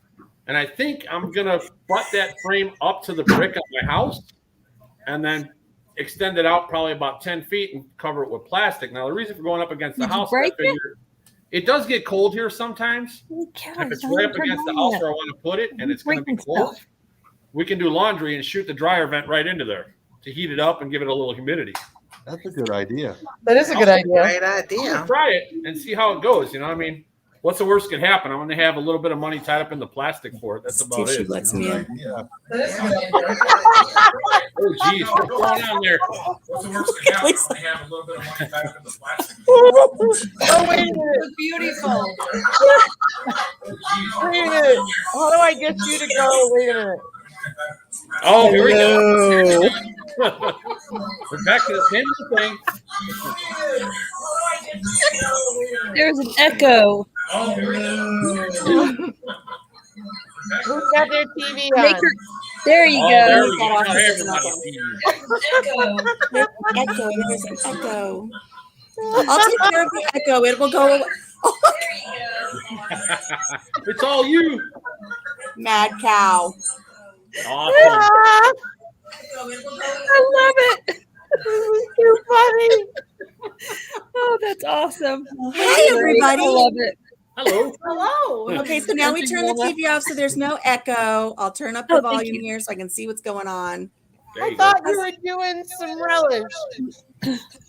And I think I'm going to butt that frame up to the brick of my house and then extend it out probably about 10 feet and cover it with plastic. Now, the reason for going up against the house, it does get cold here sometimes. If it's right up against the house where I want to put it and it's going to be cold, we can do laundry and shoot the dryer vent right into there to heat it up and give it a little humidity.
That's a good idea.
That is a good idea.
Great idea.
Try it and see how it goes. What's the worst could happen? I'm going to have a little bit of money tied up in the plastic for it. That's about it.
Lets me in.
Yeah.
Oh, geez. What's going on there? What's the worst could happen? I'm going to have a little bit of money tied up in the plastic.
Oh, wait a minute.
Beautiful.
Wait a minute. How do I get you to go? Wait a minute.
Oh, here we go. We're back to the same thing.
There's an echo.
Who's got their TV on?
Make her, there you
Oh,
go.
there we go.
Got off
Now
the
everybody's
echo. There's an echo. I'll take care of the echo. It will go away.
It's all you.
Mad cow.
Awesome.
Ah,
I love it.
this is too funny.
Oh, that's awesome.
Hey, everybody.
I love it.
Hello.
Hello.
Okay, so now we turn the TV off so there's no echo. I'll turn up the volume here so I can see what's going on.
There
I
you go.
thought you were doing some relish.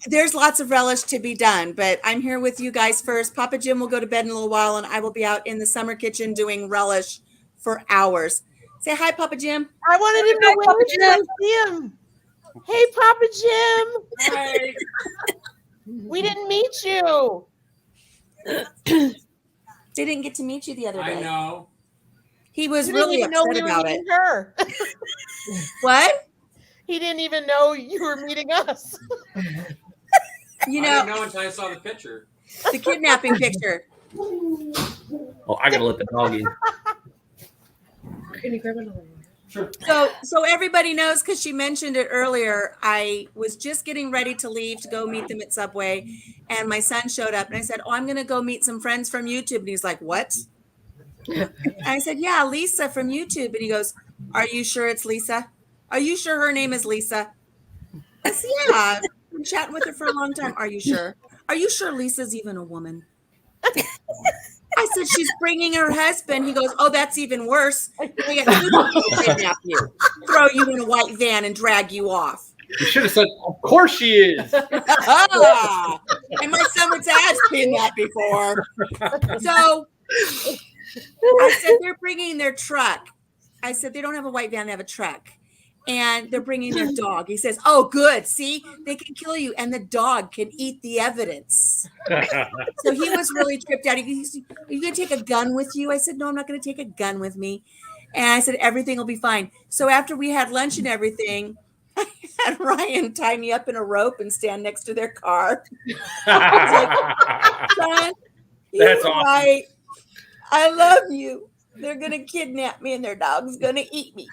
There's lots of relish to be done, but I'm here with you guys first. Papa Jim will go to bed in a little while, and I will be out in the summer kitchen doing relish for hours. Say hi, Papa Jim.
I wanted him to wave so I see him. Hey, Papa Jim.
Hi.
We didn't meet you.
They didn't get to meet you the other day.
I know.
He was
You didn't
really
even know
upset
we were
about it.
meeting her.
What?
He didn't even know you were meeting us.
You
I
know,
didn't know until I saw the picture.
the kidnapping picture.
Oh, I gotta let the dog in.
Can you grab another one?
So everybody knows because she mentioned it earlier. I was just getting ready to leave to go meet them at Subway, and my son showed up, and I said, "Oh, I'm going to go meet some friends from YouTube." And he's like, "What?" And I said, "Yeah, Lisa from YouTube." And he goes, "Are you sure it's Lisa? Are you sure her name is Lisa?" I said, "Yeah, I've been chatting with her for a long time. Are you sure? Are you sure Lisa's even a woman?" I said, "She's bringing her husband." He goes, "Oh, that's even worse. We got two people to kidnap you, throw you in a white van, and drag you off."
You should have said, "Of course she is."
And my son would say, "I've seen that before." So I said, "They're bringing their truck." I said, "They don't have a white van; they have a truck." And they're bringing their dog. He says, "Oh, good. See, they can kill you, and the dog can eat the evidence." So he was really tripped out. He said, "Are you going to take a gun with you?" I said, "No, I'm not going to take a gun with me." And I said, "Everything will be fine." So after we had lunch and everything, I had Ryan tie me up in a rope and stand next to their car. Son,
That's
you're
awesome.
right. I love you. They're going to kidnap me, and their dog's going to eat me.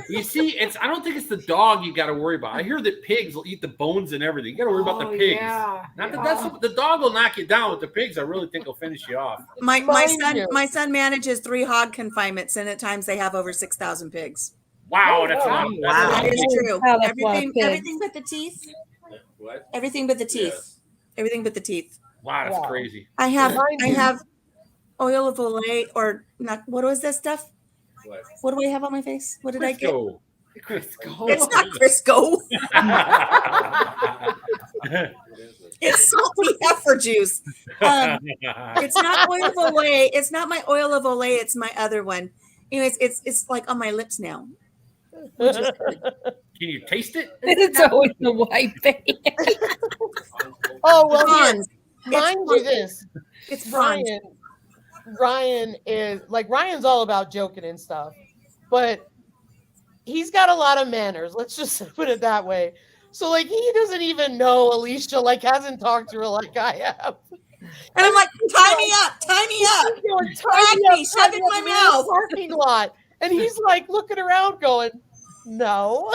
You see, I don't think it's the dog you got to worry about. I hear that pigs will eat the bones and everything. You got to worry about the pigs.
Yeah.
Not that the dog will knock you down with the pigs. I really think will finish you off.
My
Mind you.
son manages 3 hog confinements, and at times they have over 6,000 pigs.
Wow, that's a
wow.
lot.
Wow.
That is true.
Wow, that's a lot of
Everything,
pigs.
everything but the teeth.
What?
Everything but the teeth.
Yes.
Everything but the teeth.
Wow, that's
Wow.
crazy.
I have
Mind
I
you.
have oil of Olay or not. What was that stuff?
What?
What do I have on my face? What did I get?
Crisco.
Crisco.
It's not Crisco. It's salty heifer juice. It's not oil of Olay. It's not my oil of Olay. It's my other one. Anyways, it's like on my lips now. Which is good.
Can you taste it?
It's always the white face.
Oh well, here,
Bonds.
mind you this.
It's bonds.
Ryan is like Ryan's all about joking and stuff, but he's got a lot of manners. Let's just put it that way. So like he doesn't even know Alicia, like hasn't talked to her like I have.
And I'm like, tie me up, tie me up.
He's going,
Drag me, shove it in my
the
mouth.
parking lot. And he's like looking around going, no.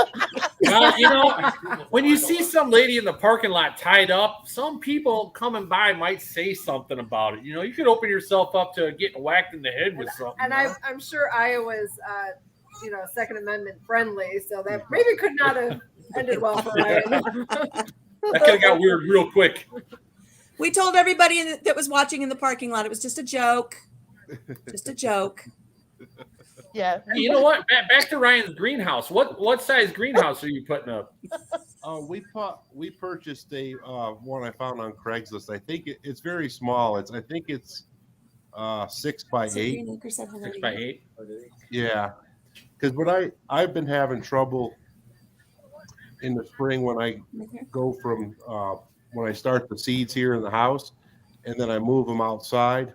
Well, when you see some lady in the parking lot tied up, some people coming by might say something about it. You could open yourself up to getting whacked in the head with something.
And I'm sure Iowa's, Second Amendment friendly, so that maybe could not have ended well for Ryan.
That could have got weird real quick.
We told everybody that was watching in the parking lot it was just a joke. Just a joke.
Yeah.
Hey, you know what? Back to Ryan's greenhouse. What size greenhouse are you putting up?
We purchased a one I found on Craigslist. I think it's very small. I think it's 6 by 8.
6 by 8.
Yeah, because I've been having trouble in the spring when I go from when I start the seeds here in the house, and then I move them outside.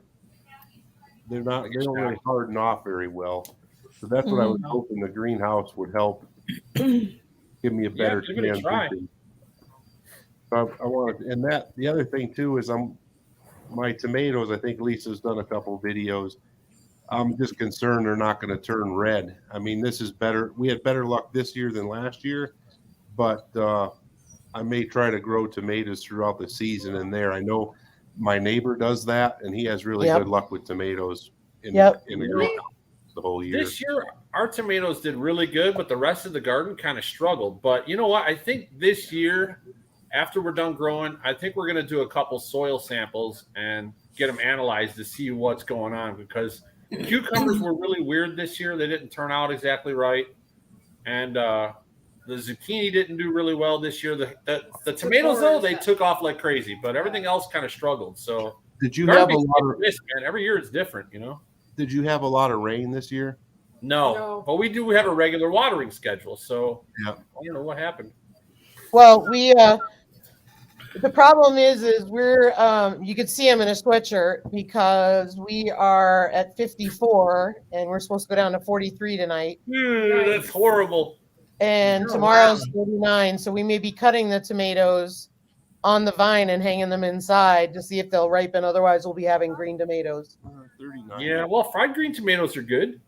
They don't really harden off very well. So that's what I was hoping the greenhouse would help give me a better transition. So I wanted, and the other thing too is my tomatoes. I think Lisa's done a couple videos. I'm just concerned they're not going to turn red. I mean, this is better. We had better luck this year than last year, but I may try to grow tomatoes throughout the season in there. I know my neighbor does that, and he has really good luck with tomatoes in the greenhouse the whole year.
This year, our tomatoes did really good, but the rest of the garden kind of struggled. But you know what? I think this year, after we're done growing, I think we're going to do a couple soil samples and get them analyzed to see what's going on, because cucumbers were really weird this year. They didn't turn out exactly right. And the zucchini didn't do really well this year. The tomatoes, though, they took off like crazy, but everything else kind of struggled. So
did you have a lot of
this, man? Every year it's different,
Did you have a lot of rain this year?
No. But we do have a regular watering schedule. So
yeah,
I don't know what happened.
Well, the problem is we're you can see I'm in a sweatshirt because we are at 54 and we're supposed to go down to 43 tonight.
That's horrible.
And tomorrow's 39, so we may be cutting the tomatoes on the vine and hanging them inside to see if they'll ripen. Otherwise, we'll be having green tomatoes.
39.
Yeah, well, fried green tomatoes are good.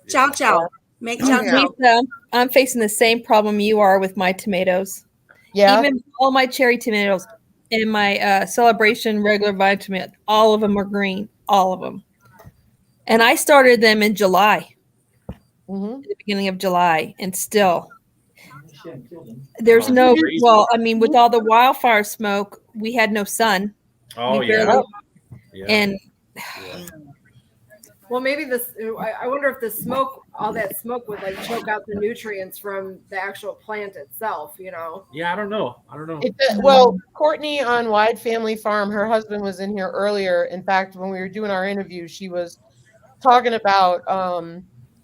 Chow chow. Make chow chow.
Lisa, I'm facing the same problem you are with my tomatoes.
Yeah.
Even all my cherry tomatoes and my celebration regular vine tomatoes, all of them are green. All of them. And I started them in July.
Mm-hmm.
At the beginning of July, and still there's no with all the wildfire smoke, we had no sun.
Oh,
And
Well, maybe this. I wonder if the smoke, all that smoke, would like choke out the nutrients from the actual plant itself.
Yeah, I don't know.
Well, Courtney on Wide Family Farm, her husband was in here earlier. In fact, when we were doing our interview, she was talking about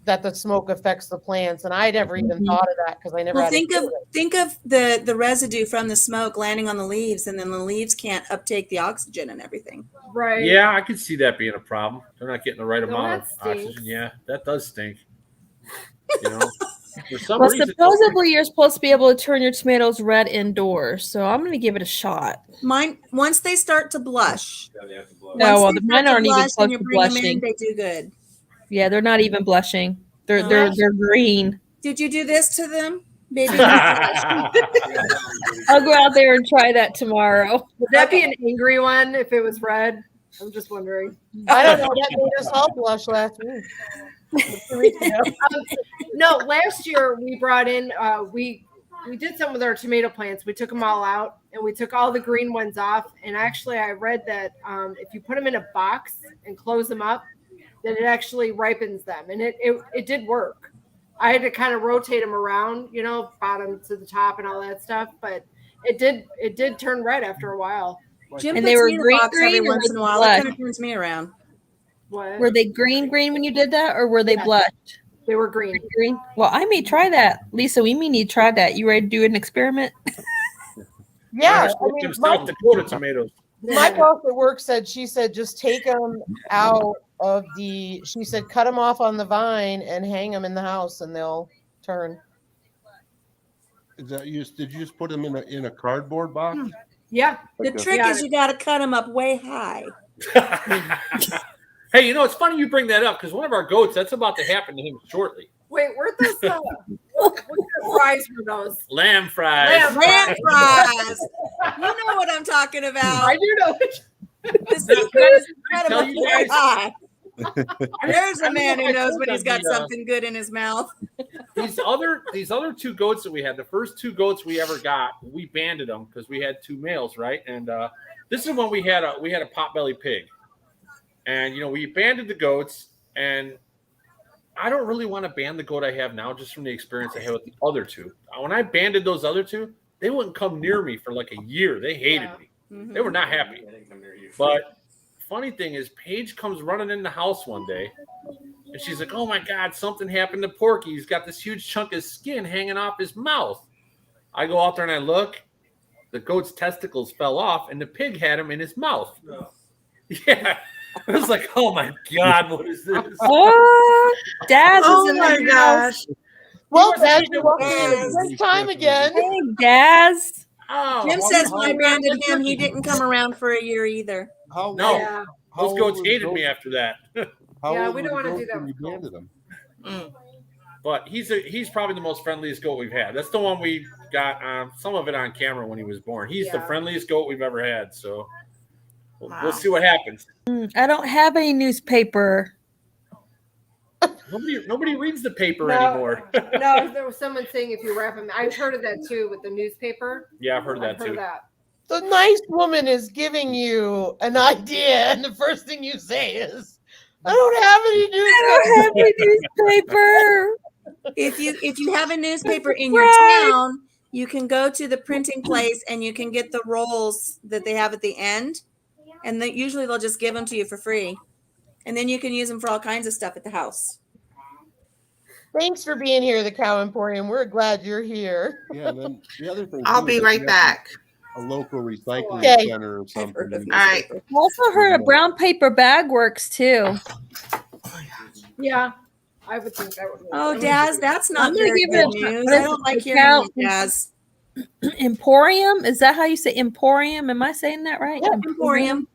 that the smoke affects the plants, and I never even thought of that because I never.
Well, think of the residue from the smoke landing on the leaves, and then the leaves can't uptake the oxygen and everything.
Right.
Yeah, I could see that being a problem. They're not getting the right amount of
that stinks.
oxygen. Yeah, that does stink. For some
well,
reason,
supposedly you're supposed to be able to turn your tomatoes red indoors, so I'm going to give it a shot.
Mine, once they start to blush.
Mine aren't even close to blushing.
They do good.
Yeah, they're not even blushing. They're green.
Did you do this to them? Maybe.
I'll go out there and try that tomorrow.
Would that be an angry one if it was red? I'm just wondering.
I don't know. That made us all blush last week.
No, last year we brought in. We did some with our tomato plants. We took them all out and we took all the green ones off. And actually, I read that if you put them in a box and close them up, that it actually ripens them, and it did work. I had to kind of rotate them around, you know, bottom to the top and all that stuff. But it did turn red after a while.
Jim
And
puts
they were
me in a
green,
box every
green, or
once in a while.
blush?
It kind of turns me around.
What?
Were they green when you did that, or were they
Yeah.
blushed?
They were green.
Green. Well, I may try that, Lisa. We may need to try that. You ready to do an experiment?
Yeah,
I mean, South Dakota tomatoes.
my boss at work said just take them out of she said cut them off on the vine and hang them in the house and they'll turn.
Is that did you just put them in a cardboard box?
Yeah.
The trick is you got to cut them up way high.
Hey, it's funny you bring that up because one of our goats, that's about to happen to him shortly.
Wait, where'd those what kind of fries were those?
Lamb fries.
Lamb fries. You know what I'm talking about.
I do know.
The secret is to cut them
tell
up
you
very
guys-
high. There's a man who
I
knows
told
when he's
them
got something good in his mouth.
These other two goats that we had, the first two goats we ever got, we banded them because we had two males, right? And this is when we had a potbelly pig, and we banded the goats. And I don't really want to ban the goat I have now, just from the experience I had with the other two. When I banded those other two, they wouldn't come near me for like a year. They hated me. They were not happy. But funny thing is, Paige comes running in the house one day, and she's like, "Oh my God, something happened to Porky. He's got this huge chunk of skin hanging off his mouth." I go out there and I look. The goat's testicles fell off, and the pig had him in his mouth. Yeah. I was like, "Oh my God, what is this?"
Oh, Daz is
Oh
in
my
the house.
gosh.
Well,
was
Dad,
eating
you're
a
welcome
pig.
to this time again.
Hey, Daz.
Oh,
Jim says when I
how-
banded him, he didn't come around for a year either.
How
No.
Yeah.
how
Those
old
goats
were the
hated me
goats-
after that.
How
Yeah,
old
we
were
don't
the
wanna do
goats
that
when you
with
banded them?
But he's probably the most friendliest goat we've had. That's the one we got some of it on camera when he was born. He's the
Yeah.
friendliest goat we've ever had. So we'll
Wow.
see what happens.
I don't have any newspaper.
Nobody reads the paper
No.
anymore.
No, there was someone saying if you wrap them, I've heard of that too with the newspaper.
Yeah, I've heard that
I've heard
too.
of that.
The nice woman is giving you an idea, and the first thing you say is, "I don't have any
I don't
newspaper."
have any newspaper.
If you have a newspaper in your
Right.
town, you can go to the printing place and you can get the rolls that they have at the end, and usually they'll just give them to you for free, and then you can use them for all kinds of stuff at the house.
Thanks for being here, the Cow Emporium. We're glad you're here.
Yeah, and then the other thing.
I'll
too
be
is
right
you have
back.
A local recycling
Okay.
center or
I've
something.
heard of
All right.
newspaper.
I also heard a brown paper bag works too.
Yeah, I would think that would.
Oh, Daz, that's not
I'm gonna
very
give
good
it a try.
news.
What
I
is
don't
it?
like
The
hearing
cow-
that, Daz.
Emporium? Is that how you say Emporium? Am I saying that right?
Emporium.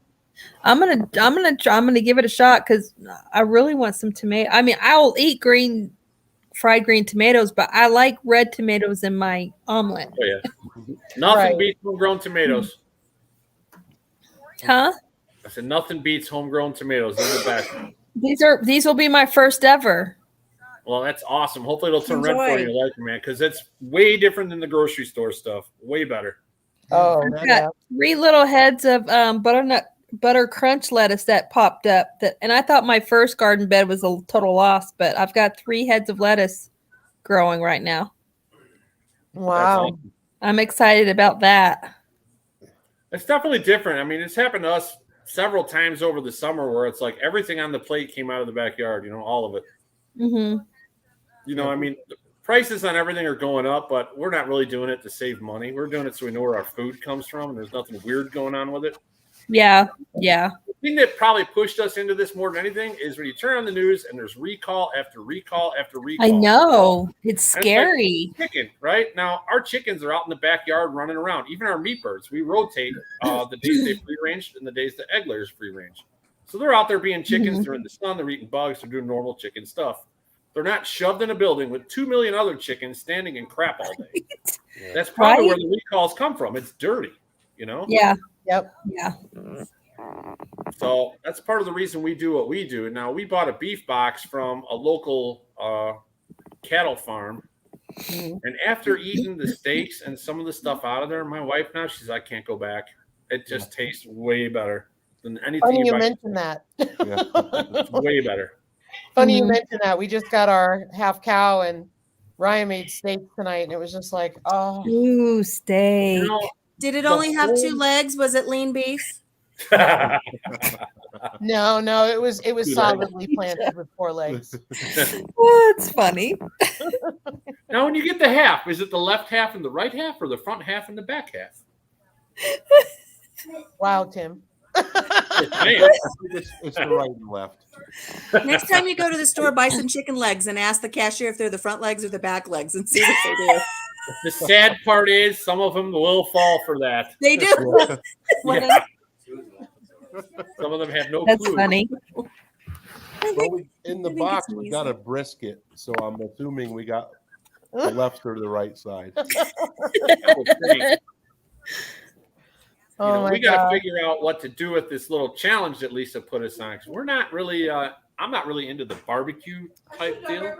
I'm gonna give it a shot because I really want some tomato. I mean, I will eat fried green tomatoes, but I like red tomatoes in my omelet.
Oh yeah. Nothing
Right.
beats homegrown tomatoes.
Huh?
I said nothing beats homegrown tomatoes. They're the best.
These will be my first ever.
Well, that's awesome. Hopefully it'll turn red for
Enjoy.
you, like it, man, because it's way different than the grocery store stuff. Way better.
Oh,
I've
yeah.
got 3 little heads of butter crunch lettuce that popped up. And I thought my first garden bed was a total loss, but I've got 3 heads of lettuce growing right now.
That's
Wow.
awesome.
I'm excited about that.
It's definitely different. I mean, it's happened to us several times over the summer where it's like everything on the plate came out of the backyard, all of it.
Hmm.
I mean, the prices on everything are going up, but we're not really doing it to save money. We're doing it so we know where our food comes from and there's nothing weird going on with it.
Yeah.
The thing that probably pushed us into this more than anything is when you turn on the news and there's recall after recall after recall.
I know. It's
And
scary.
like chicken, right? Now, our chickens are out in the backyard running around. Even our meat birds, we rotate the days they free range and the days the egg layers free range. So they're out there being chickens.
Mhm.
They're in the sun. They're eating bugs. They're doing normal chicken stuff. They're not shoved in a building with 2 million other chickens standing in crap all day. That's probably
Right?
where the recalls come from. It's dirty,
Yeah.
Yep.
Yeah.
So that's part of the reason we do what we do. Now, we bought a beef box from a local cattle farm.
Mhm.
And after eating the steaks and some of the stuff out of there, my wife now, she's I can't go back. It just tastes way better than anything
Funny you
buy.
mentioned that.
It's way better.
Funny you
Mhm.
mentioned that. We just got our half cow, and Ryan made steak tonight, and it was just like, oh,
Ooh,
You
steak.
know,
Did it
The
only have two
whole-
legs? Was it lean beef?
no, it was
Too late.
solidly planted with 4 legs.
Oh, it's funny.
Now, when you get the half, is it the left half and the right half, or the front half and the back half?
Wow, Tim.
Man,
It's the right and left.
Next time you go to the store, buy some chicken legs and ask the cashier if they're the front legs or the back legs and see what they do.
the sad part is some of them will fall for that.
They do.
Yeah. Some of them have no
That's
clue.
funny.
Well, in the
I think
box,
it's
we got a
easy.
brisket, so I'm assuming we got the left or the right side.
I would think.
Oh my
we got
God.
to figure out what to do with this little challenge that Lisa put us on. 'Cause we're not really, I'm not really into the barbecue type deal.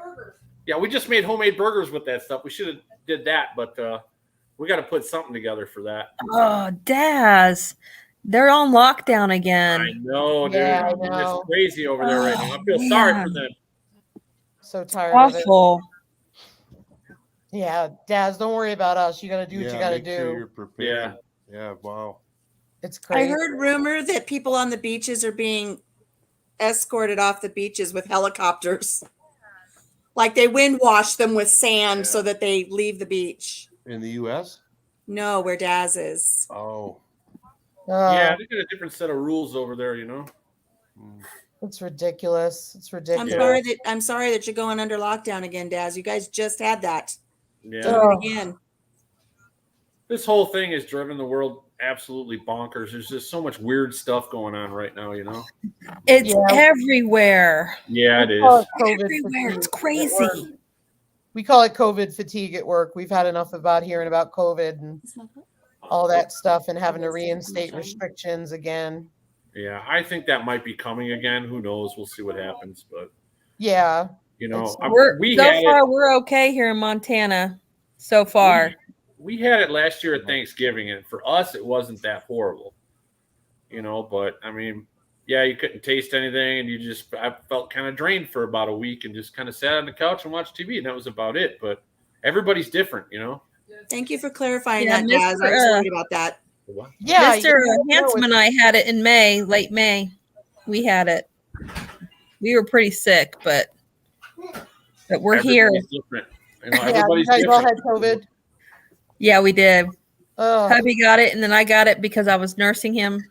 Yeah, we just made homemade burgers with that stuff. We should have did that, but we got to put something together for that.
Oh, Daz. They're on lockdown
I
again.
know, dude.
Yeah, I know.
It's crazy over there right now. I feel
Oh,
sorry for
man.
them.
So tired of it.
Awful.
Yeah, Daz, don't worry about us. You got to do what you got to
make sure
do.
you're prepared. Yeah, wow.
It's
I
crazy.
heard rumor that people on the beaches are being escorted off the beaches with helicopters. Like they wind wash them with sand so that they leave the beach.
In the U.S.?
No, where Daz is.
Oh.
Yeah, they got a different set of rules over there, you know.
It's ridiculous. It's ridiculous.
I'm sorry that you're going under lockdown again, Daz. You guys just had that.
Yeah.
Do it again.
This whole thing has driven the world absolutely bonkers. There's just so much weird stuff going on right now, you know.
It's
Yeah.
everywhere.
Yeah, it
We call
is.
it COVID
Everywhere. It's
fatigue at work.
crazy.
We call it COVID fatigue at work. We've had enough about hearing about COVID and all that stuff and having to reinstate restrictions again.
Yeah, I think that might be coming again. Who knows? We'll see what happens. But
Yeah.
you know,
We're so far we're okay here in Montana. So far.
We had it last year at Thanksgiving, and for us, it wasn't that horrible. You know, but I mean, yeah, you couldn't taste anything, and I felt kind of drained for about a week, and just kind of sat on the couch and watched TV, and that was about it. But everybody's different, you know.
Thank you for clarifying
Yeah,
that, Daz. I was worried about that.
Yeah.
Mr. Handsome and I had it in May, late May. We had it. We were pretty sick, but we're here.
Everybody's different. You know,
Yeah, you
everybody's
guys all had
different.
COVID.
Yeah, we did.
Oh,
Hubby got it, and then I got it because I was nursing him,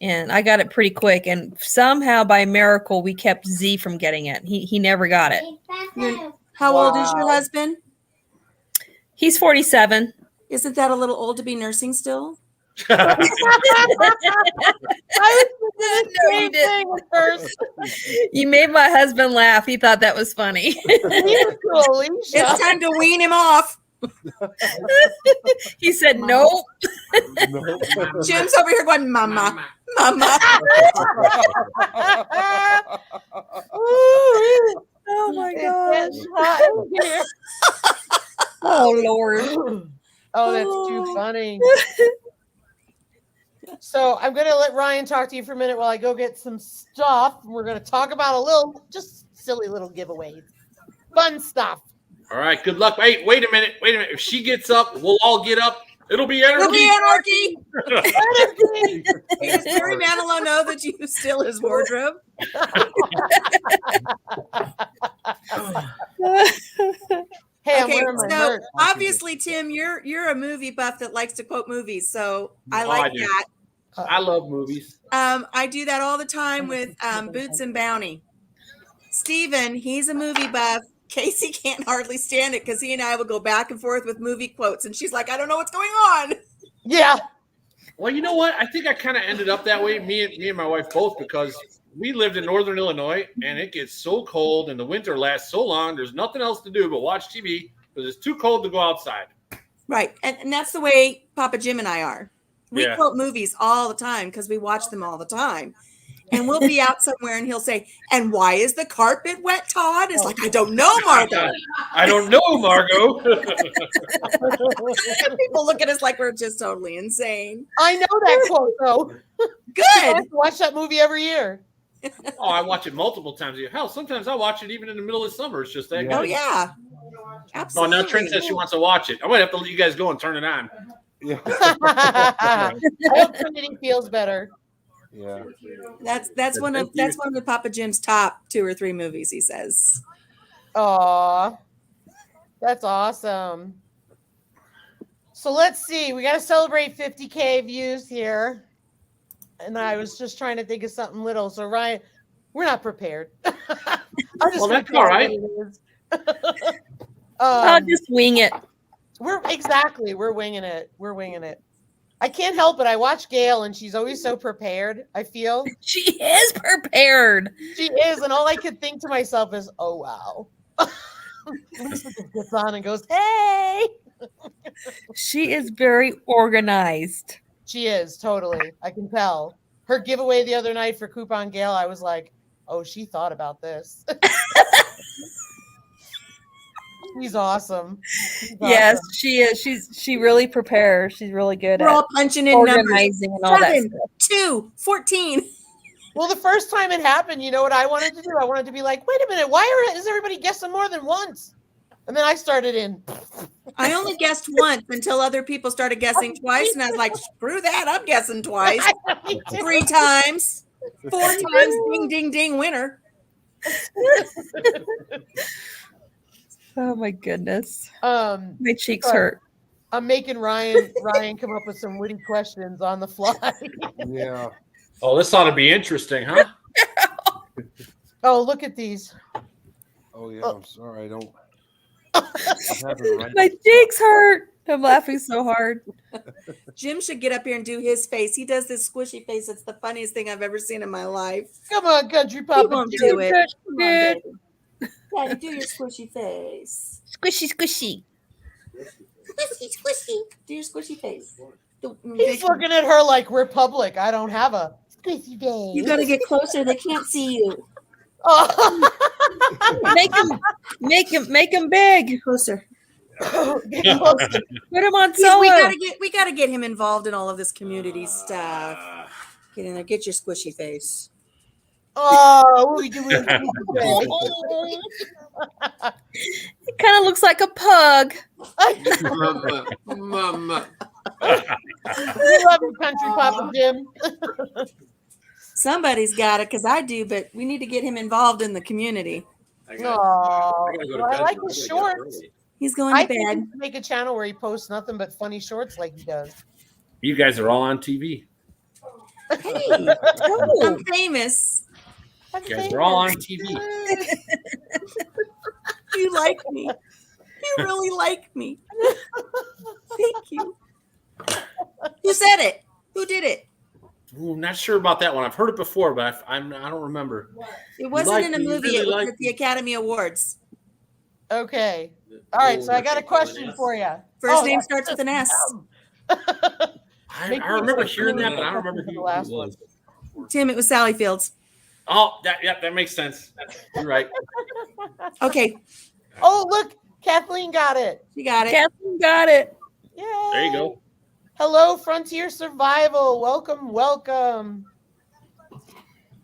and I got it pretty quick. And somehow, by miracle, we kept Z from getting it. He never got it.
How old is your husband?
He's 47.
Isn't that a little old to be nursing still?
I was thinking the
No, you
same
didn't.
thing at first.
You made my husband laugh. He thought that was funny.
Neither to Alicia.
It's time to wean him off.
He said, "Nope."
No.
Jim's over here going, Mama, Mama.
Ooh,
Oh my
it's
gosh.
getting hot in here.
Oh Lord.
Oh, that's too funny. So I'm going to let Ryan talk to you for a minute while I go get some stuff. We're going to talk about a little, just silly little giveaways. Fun stuff.
All right, good luck. Hey, wait a minute. If she gets up, we'll all get up. It'll be
It'll
energy.
be anarchy. Does Barry Manilow know that you steal his wardrobe?
Hey, I'm
Okay,
wearing my
so
merch.
obviously, Tim, you're a movie buff that likes to quote movies, so I
Oh,
like
I do.
that.
I love movies.
I do that all the time with Boots and Bounty. Steven, he's a movie buff. Casey can't hardly stand it because he and I will go back and forth with movie quotes, and she's like, I don't know what's going on.
Yeah.
Well, you know what? I think I kind of ended up that way, me and my wife both, because we lived in northern Illinois, and it gets so cold, and the winter lasts so long. There's nothing else to do but watch TV because it's too cold to go outside.
Right, and that's the way Papa Jim and I are. We
Yeah.
quote movies all the time because we watch them all the time. And we'll be out somewhere and he'll say, and why is the carpet wet, Todd? It's like, I don't know, Margot.
I don't know, Margot.
People look at us like we're just totally insane.
I know that quote, though. I
Good.
have to watch that movie every year.
Oh, I watch it multiple times. Hell, sometimes I watch it even in the middle of summer. It's just that
Yeah.
Oh
good.
yeah,
Oh,
absolutely.
now Trent says she wants to watch it. I might have to let you guys go and turn it on.
Yeah.
I hope Trinity feels better.
Yeah.
That's one of Papa Jim's top 2 or 3 movies. He says.
Aw, that's awesome. So let's see. We got to celebrate 50K views here. And I was just trying to think of something little. So Ryan, we're not prepared. I'm just
Well,
gonna
that's
call
all
it
right.
what it is.
I'll just wing it.
We're winging it. We're winging it. I can't help it. I watch Gail and she's always so prepared. I feel
She is prepared.
she is, and all I could think to myself is, "Oh wow." Lisa just gets on and goes, "Hey."
She is very organized.
She is totally. I can tell. Her giveaway the other night for Coupon Gail, I was like, "Oh, she thought about this." She's awesome.
Yes, she is. She really prepares. She's really good
We're
at
all punching in
organizing
numbers.
and all that
7,
stuff.
2, 14.
Well, the first time it happened, you know what I wanted to do? I wanted to be like, "Wait a minute, is everybody guessing more than once?" And then I started in.
I only guessed once until other people started guessing twice, and I was like, "Screw that! I'm guessing twice, 3 times, 4 times. Ding, ding, ding! Winner."
Oh my goodness.
My
My cheeks hurt.
I'm making Ryan come up with some witty questions on the fly.
Yeah.
Oh, this ought to be interesting, huh?
Oh, look at these.
Oh yeah. I'm sorry. I don't. I haven't read
My cheeks hurt. I'm laughing so hard.
Jim should get up here and do his face. He does this squishy face. It's the funniest thing I've ever seen in my life.
Come on, country
He
papa.
won't do it.
Good,
Come on,
good.
baby. Daddy, do your squishy face.
Squishy, squishy.
Squishy, squishy. Do your squishy face.
He's looking at her like we're public. I don't have a squishy face.
You got to get closer. They can't see you.
Oh.
Make him big.
Closer.
Get closer.
Put him on solo.
We gotta get him involved in all of this community stuff. Get in there. Get your squishy face.
Oh, we do a squishy face.
It kind of looks like a pug.
Mama.
We love you, country papa Jim.
Somebody's got it because I do, but we need to get him involved in the community.
I
Oh,
gotta go to
well, I
bed.
like
I'm
his
gonna get up
shorts.
early.
He's going
I
to
think he
bed.
should make a channel where he posts nothing but funny shorts like he does.
You guys are all on TV.
Hey, I'm famous.
You guys are all on TV.
You like me. You really like me. Thank you. Who said it? Who did it?
Ooh, not sure about that one. I've heard it before, but I don't remember.
It wasn't
like
in a
me,
movie.
really
It was
like
at the Academy Awards.
Okay. All right, so I got a question for you.
First name starts with an S.
I remember hearing that, but I don't remember who it
last
was.
Tim, it was Sally Fields.
Oh, that makes sense. You're right.
Okay,
Oh, look, Kathleen got it.
you got it.
Catherine got it.
Yay.
There you go.
Hello, Frontier Survival. Welcome, welcome.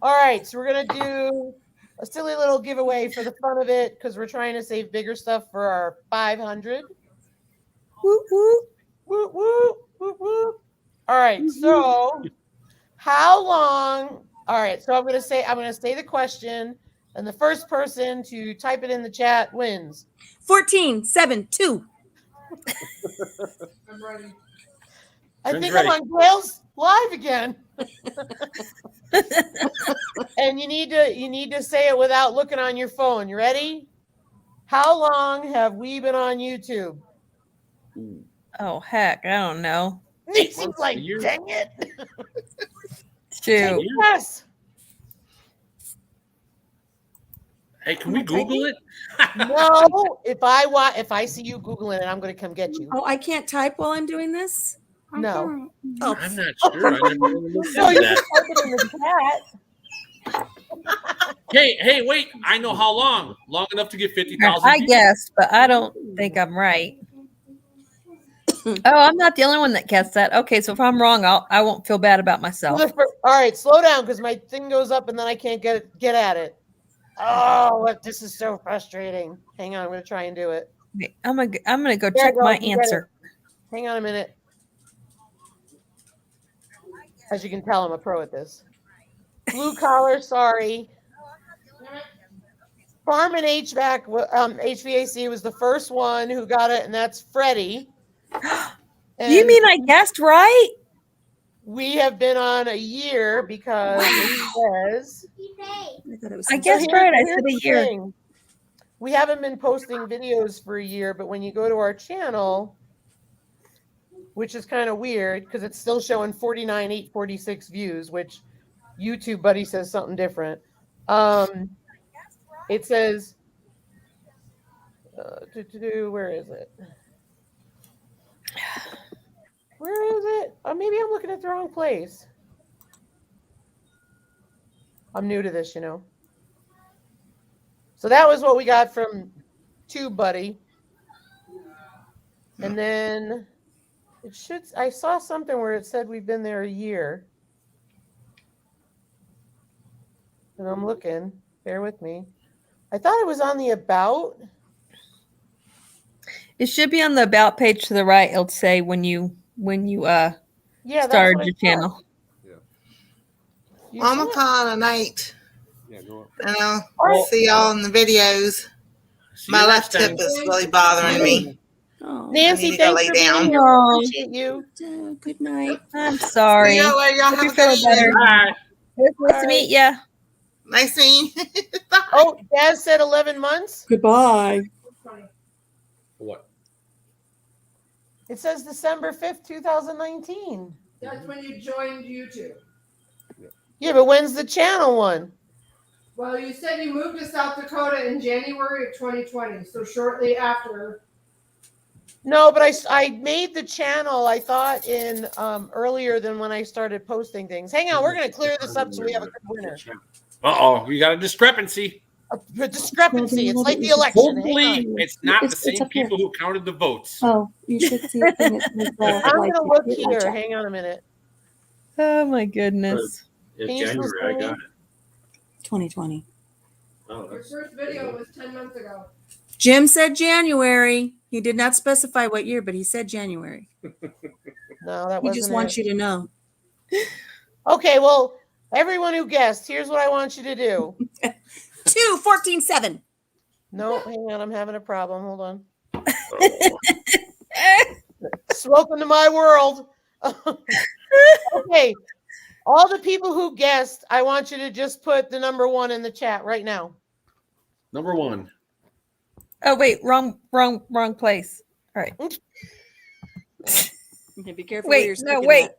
All right, so we're going to do a silly little giveaway for the fun of it because we're trying to save bigger stuff for our 500.
Woo, woo.
Woo, woo, woo, woo. All right, so how long? All right, so I'm going to say the question, and the first person to type it in the chat wins.
14, 7, 2.
I'm ready.
I
Tim's
think
ready.
I'm on Gail's live again. And you need to say it without looking on your phone. You ready? How long have we been on YouTube?
Oh heck, I don't know.
He's like,
a year.
dang it.
Shoot.
Yes.
Hey, can we Google it?
No. If I see you Googling it, I'm going to come get you.
Oh, I can't type while I'm doing this?
No.
Oh,
I'm not sure. I never really looked
No,
at
you
that.
can type it in the chat.
Hey, wait! I know how long. Long enough to get 50,000.
I guess, but I don't think I'm right. Oh, I'm not the only one that guessed that. Okay, so if I'm wrong, I won't feel bad about myself.
All right, slow down because my thing goes up and then I can't get at it. Oh, this is so frustrating. Hang on, I'm gonna try and do it.
Wait, I'm gonna go
There
check
you go,
my
you get it.
answer.
Hang on a minute. As you can tell, I'm a pro at this. Blue collar, sorry. Farm and HVAC was the first one who got it, and that's Freddie.
You
And
mean I guessed right?
we have been on a year because it says.
I guessed right. I said a
the
year.
thing. We haven't been posting videos for a year, but when you go to our channel, which is kind of weird because it's still showing 49,846 views, which YouTube buddy says something different. It says, where is it? Where is it? Maybe I'm looking at the wrong place. I'm new to this, you know. So that was what we got from Tube Buddy. And then I saw something where it said we've been there a year. And I'm looking. Bear with me. I thought it was on the about.
It should be on the about page to the right. It'll say when you started your channel.
I'm gonna call it a night.
Yeah, go up.
And I'll see y'all in the videos. My left hip is really bothering me.
Oh,
Nancy,
I need to go
thanks
lay
for
down.
being here. I appreciate you.
good night.
I'm sorry.
See y'all later. Y'all
Hope
have
you
a
feel
good
better.
evening.
Bye.
It was nice to meet you.
Nice seeing you.
Oh, Daz said 11 months.
Goodbye.
What?
It says December 5th, 2019.
That's when you joined YouTube.
Yeah, but when's the channel one?
Well, you said you moved to South Dakota in January of 2020, so shortly after.
No, but I made the channel, I thought, in earlier than when I started posting things. Hang on, we're going to clear this up so we have a good winner.
Uh-oh, we got a discrepancy.
A discrepancy. It's like the election.
Hopefully, it's not the same people who counted the votes.
Oh, you should see a thing that says,
I'm going to look here. Hang on a minute.
Oh my goodness.
Can you still see
January, I
me?
got it.
2020.
Oh,
Your first video was 10 months ago.
Jim said January. He did not specify what year, but he said January.
No, that
He
wasn't
just wants
it.
you to know.
Okay, well, everyone who guessed, here's what I want you to do.
2-14-7.
No, hang on, I'm having a problem. Hold on. Welcome to my world. Okay, all the people who guessed, I want you to just put the number 1 in the chat right now.
Number 1.
Oh wait, wrong place. All right.
Be careful.
Wait, no, wait.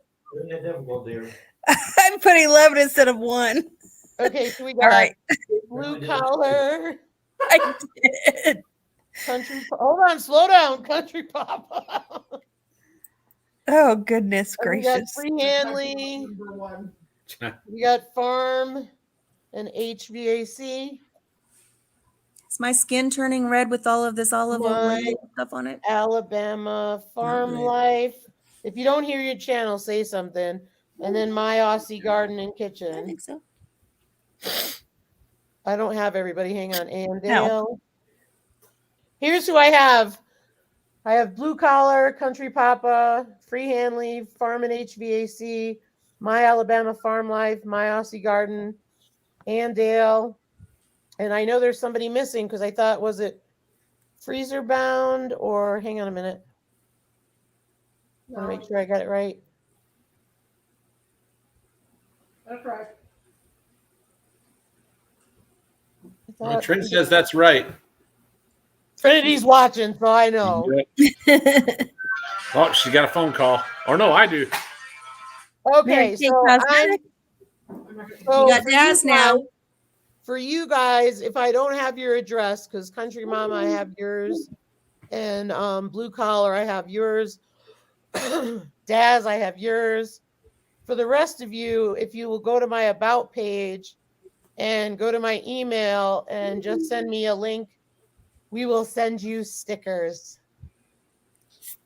I'm putting 11 instead of 1.
Okay, so we
All
got
right.
blue collar,
I did.
country. Hold on, slow down, country pop.
Oh goodness
We got
gracious.
free Hanley.
Number 1.
We got farm and HVAC.
Is my skin turning red with all of this olive oil
My
stuff on it?
Alabama farm
right.
life. If you don't hear your channel, say something. And then my Aussie garden and
I
kitchen.
think so.
I don't have everybody. Hang on. Andale. Here's who I have. I have blue collar, country papa, free Hanley, farm and HVAC, my Alabama farm life, my Aussie garden, Andale. And I know there's somebody missing because I thought, was it freezer bound or hang on a minute. I want to make sure I got it right.
That's right.
Trent says that's right.
Trinity's watching, so I know.
Oh, she got a phone call. Or no, I do.
Okay, so you
got Daz now.
For you guys, if I don't have your address, because Country Mama, I have yours, and Blue Collar, I have yours. Daz, I have yours. For the rest of you, if you will go to my About page and go to my email and just send me a link, we will send you stickers.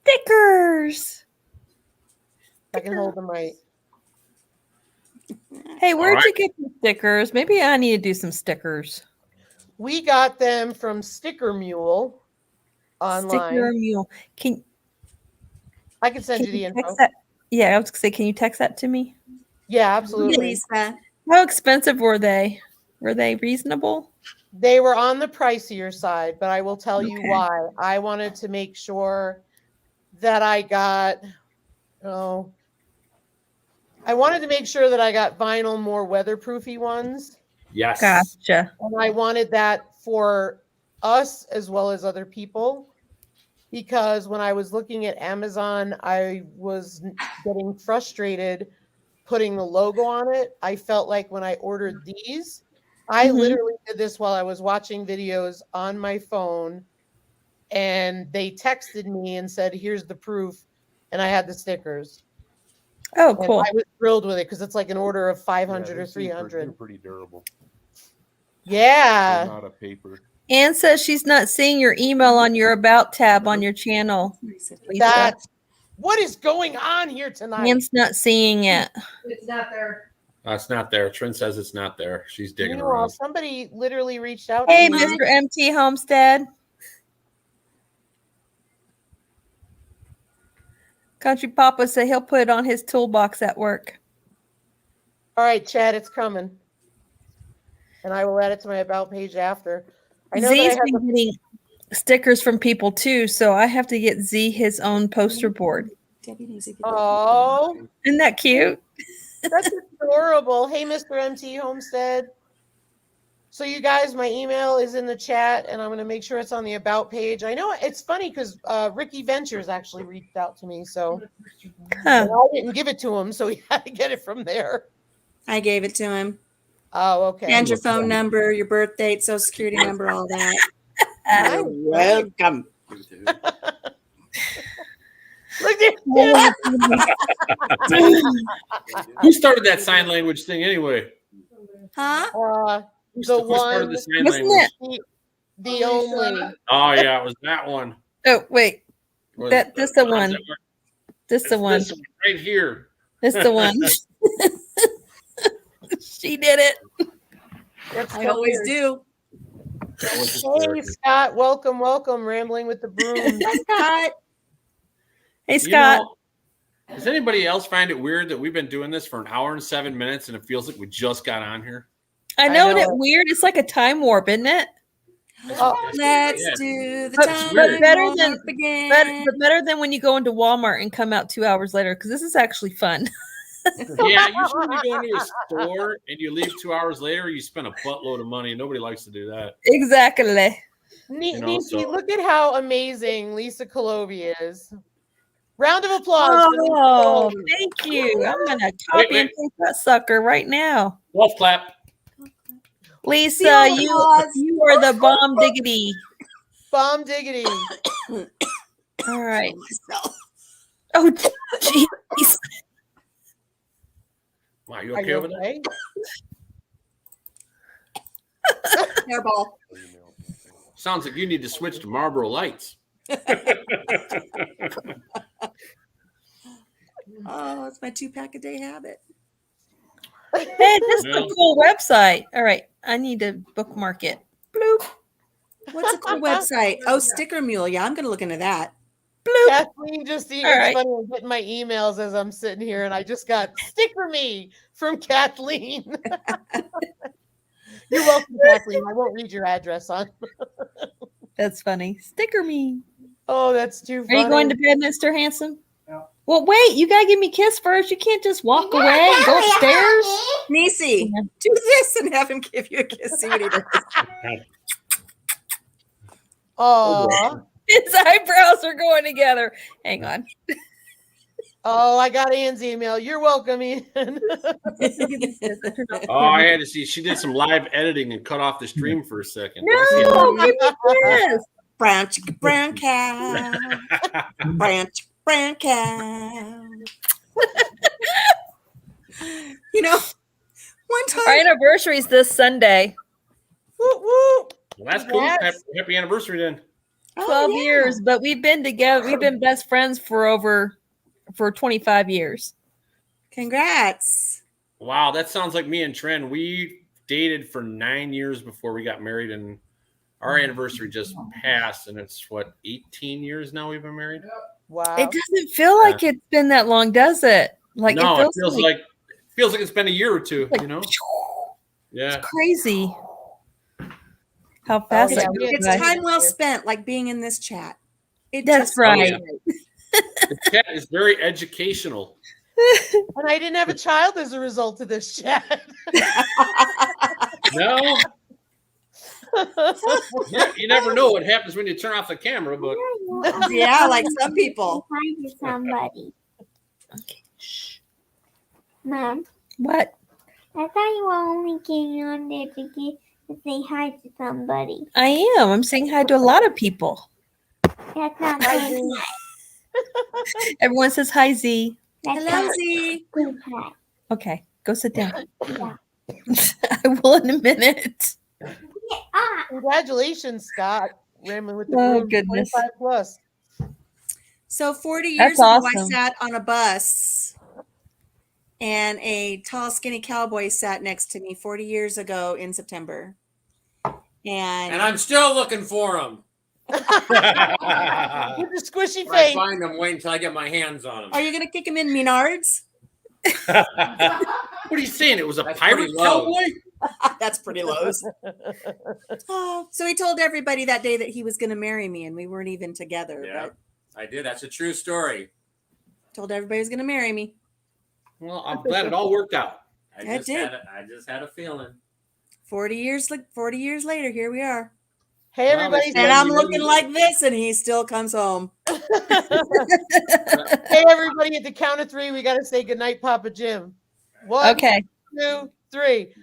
stickers.
I can hold them right.
Hey, where'd
right.
you get the stickers? Maybe I need to do some stickers.
We got them from Sticker Mule online.
Sticker mule.
I can send
Can
you the
you
info.
text that? Yeah, I was gonna say, can you text that to me?
Yeah, absolutely.
Lisa.
How expensive were they? Were they reasonable?
They were on the pricier side, but I will tell you
Okay.
why. I wanted to make sure that I got, I wanted to make sure that I got vinyl more weatherproofy ones.
Yes.
Gotcha.
And I wanted that for us as well as other people. Because when I was looking at Amazon, I was getting frustrated putting the logo on it. I felt like when I ordered these, I
Mhm.
literally did this while I was watching videos on my phone, and they texted me and said, "Here's the proof," and I had the stickers.
Oh,
And
cool.
I was thrilled with it because it's like an order of
Yeah,
500
they
or
seem they're
300.
pretty durable.
Yeah.
They're not a paper.
Anne says she's not seeing your email on your About tab on your channel. Lisa.
That's what is going on here tonight.
Anne's not seeing it.
It's not there.
It's not there. Trin says it's not there. She's digging
Meanwhile,
around.
somebody literally reached out
Hey,
to me.
Mr. MT Homestead. Country Papa said he'll put it on his toolbox at work.
All right, Chad, it's coming. And I will add it to my About page after. I know that I
Z's
have
been getting stickers from people too, so I have to get Z his own poster board.
Oh,
Isn't that cute?
that's adorable. Hey, Mr. MT Homestead. So you guys, my email is in the chat, and I'm going to make sure it's on the About page. I know it's funny because Ricky Ventures actually reached out to me, so
Huh.
and I didn't give it to him, so he had to get it from there.
I gave it to him.
Oh, okay.
And your phone number, your birth date, social security number, all that.
Nice.
Welcome.
Look at
Who started that sign language thing anyway?
Huh?
Who
the
started
one,
the sign
Wasn't
language?
the only.
Oh yeah, it was that one.
Oh, wait.
Was
That
it-
this the one. This
It's
the one.
this one right here.
This the one. She did it.
That's
I
so
always
weird.
do.
That was
Hey, Scott, welcome, welcome. Rambling with the broom.
Scott.
Hey,
You
Scott.
know, does anybody else find it weird that we've been doing this for an hour and 7 minutes and it feels like we just got on here?
I know,
know
isn't it
it.
weird? It's like a time warp, isn't it?
Oh,
Let's
Yeah.
do the
But
time
better
warp
than-
again.
But better than when you go into Walmart and come out 2 hours later, because this is actually fun.
Yeah, usually when you go into a store and you leave 2 hours later, you spend a buttload of money. Nobody likes to do that.
Exactly.
You know,
Nisi,
so-
look at how amazing Lisa Colovi is. Round of applause for Lisa
Oh,
Colovi.
thank you. I'm gonna copy and paste that sucker right now.
Wolf clap.
Lisa,
Seal applause.
you are the bomb diggity.
Bomb diggity.
All right.
Myself.
Oh, jeez.
Wow, you
Are
okay
you
over there?
okay?
Hairball.
Sounds like you need to switch to Marlboro Lights.
Oh, it's my 2-pack a day habit.
Hey, this is a
Well.
cool website. All right. I need to bookmark it. Bloop.
What's a cool website? Oh, Sticker Mule. Yeah, I'm going to look into that.
Bloop.
Kathleen just it's
All right.
funny. I'm getting my emails as I'm sitting here, and I just got sticker me from Kathleen. You're welcome, Kathleen. I won't read your address on.
That's funny. Sticker me.
Oh, that's too
Are
funny.
you going to bed, Mr. Handsome? Well, wait. You got to give me a kiss first. You can't just walk away and go upstairs.
Nisi,
Yeah.
do this and have him give you a kiss. See what he does.
Oh,
His eyebrows are going together. Hang on.
oh, I got Ann's email. You're welcome, Ian.
Oh, I had to see. She did some live editing and cut off the stream for a second.
No, give me this.
Brown chicken, brown cow. Brown chicken, brown cow. You know, one time.
Our anniversary is this Sunday.
Woo, woo.
Well, that's cool.
Congrats.
Happy anniversary then.
12
yeah.
years, but we've been together. We've been best friends for 25 years.
Congrats.
Wow, that sounds like me and Tren. We dated for 9 years before we got married, and our anniversary just passed, and it's what, 18 years now we've been married?
Wow.
It doesn't feel like it's been that long, does it? Like
No,
it feels like
it's been a year or two,
like,
you know? Yeah.
it's crazy how fast
yeah,
it
we
goes
had
It's
by.
time well spent, like being in this chat. It
That's
just
right.
The chat is very educational.
And I didn't have a child as a result of this chat.
No, you never know what happens when you turn off the camera, but
Yeah, like some people.
Hi to somebody.
Okay. Shh.
Mom,
What?
I thought you were only getting on there to say hi to somebody.
I am. I'm saying hi to a lot of people.
That's not
Hi,
good.
Z.
Everyone says hi, Z.
That's
Hello,
not
Z.
good hi.
Okay, go sit down.
Yeah.
I will in a minute.
Congratulations, Scott. Ramming with the
Oh,
broom,
goodness.
25 plus.
So 40
That's
years ago, I
awesome.
sat on a bus and a tall, skinny cowboy sat next to me 40 years ago in September.
And I'm still looking for them.
With the squishy
When I
face.
find them, wait until I get my hands on them.
Are you going to kick him in Menards?
what are you saying? It was a
That's
pirate
pretty low.
cowboy?
That's pretty low. Oh, so he told everybody that day that he was going to marry me, and we weren't even together.
Yeah,
But
I did. That's a true story.
told everybody he was going to marry me.
Well, I'm glad it all worked out.
I
That
just
did.
had a feeling.
40 years later, here we are.
Hey,
Well,
everybody.
And I'm looking like this, and he still comes home.
Hey, everybody, at the count of 3, we got to say goodnight, Papa Jim. 1,
Okay.
2, 3.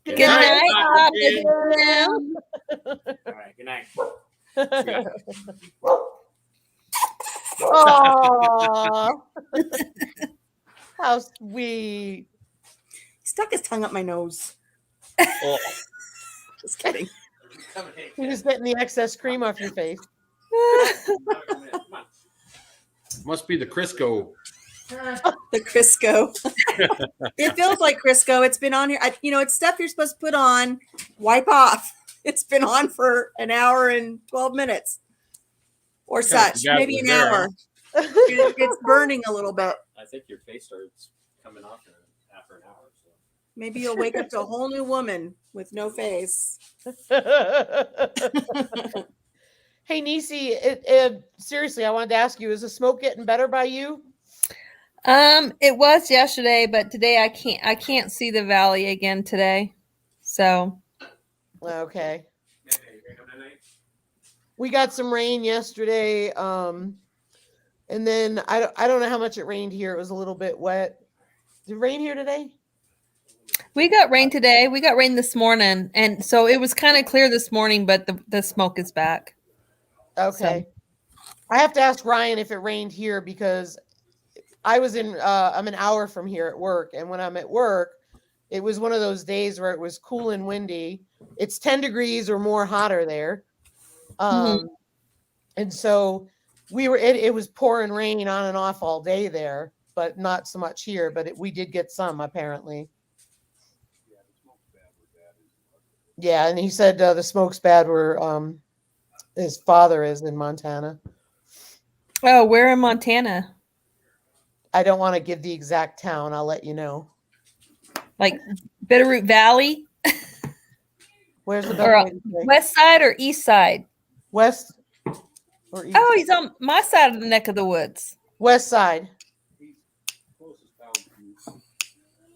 Good night, Papa
Jim.
Jim.
All right, good night.
Aww. How sweet.
He stuck his tongue up my nose.
Oh,
Just kidding.
You're just getting the excess cream off your face.
must be the Crisco.
The Crisco. It feels like Crisco. It's been on here. It's stuff you're supposed to put on, wipe off. It's been on for an hour and 12 minutes or such,
forgot it
maybe
was
an
there,
hour. It's burning a little bit.
I think your face starts coming off after an hour. So.
Maybe you'll wake up to a whole new woman with no face.
Hey, Nisi, seriously, I wanted to ask you, is the smoke getting better by you?
It was yesterday, but today I can't see the valley again today. So
Okay. We got some rain yesterday. And then I don't know how much it rained here. It was a little bit wet. Did it rain here today?
we got rain today. We got rain this morning, and so it was kind of clear this morning, but the smoke is back.
Okay. I have to ask Ryan if it rained here because I'm an hour from here at work. And when I'm at work, it was one of those days where it was cool and windy. It's 10 degrees or more hotter there. And so it was pouring rain on and off all day there, but not so much here, but we did get some apparently. Yeah. And he said the smoke's bad where his father is in Montana.
Oh, where in Montana?
I don't want to give the exact town. I'll let you know.
Like Bitterroot Valley?
Where's the
Or
best way to say?
west side or east side?
West or east?
Oh, he's on my side of the neck of the woods.
West side.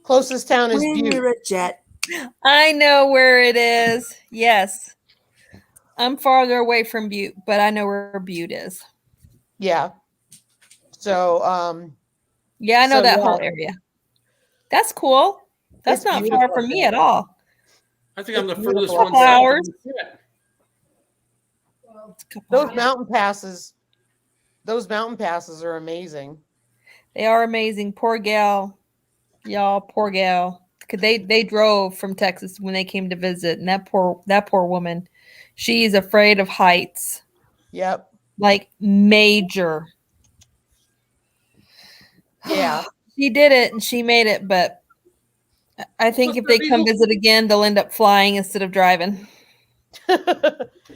Closest town is
When
Butte.
you're a jet.
I know where it is. Yes. I'm farther away from Butte, but I know where Butte is.
Yeah. So
Yeah, I know
So,
that
yeah.
whole area. That's cool. That's
It's
not
beautiful
far from me at all.
I think I'm the
It's
furthest
beautiful.
one south.
Flowers.
of the chat.
It's a couple
those
hours.
mountain passes are amazing.
They are amazing. Poor gal. Y'all, poor gal. 'Cause they drove from Texas when they came to visit, and that poor woman, she's afraid of heights.
Yep.
Like major.
Yeah.
She did it and she made it, but I think
What's
if
the
they come
deal?
visit again, they'll end up flying instead of driving.
After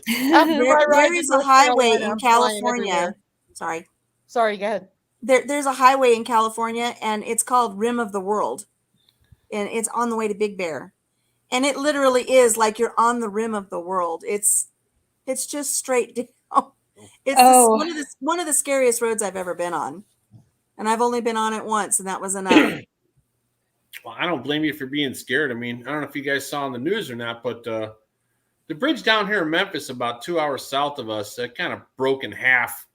There,
my ride
there
to
is a
North
highway
Carolina,
in
I'm flying
California.
everywhere.
Sorry.
Sorry, go ahead.
There's a highway in California and it's called Rim of the World. And it's on the way to Big Bear. And it literally is like you're on the rim of the world. It's just straight down. It's
Oh.
one of the scariest roads I've ever been on. And I've only been on it once, and that was enough.
Well, I don't blame you for being scared. I mean, I don't know if you guys saw on the news or not, but the bridge down here in Memphis, about 2 hours south of us, kind of broke in half.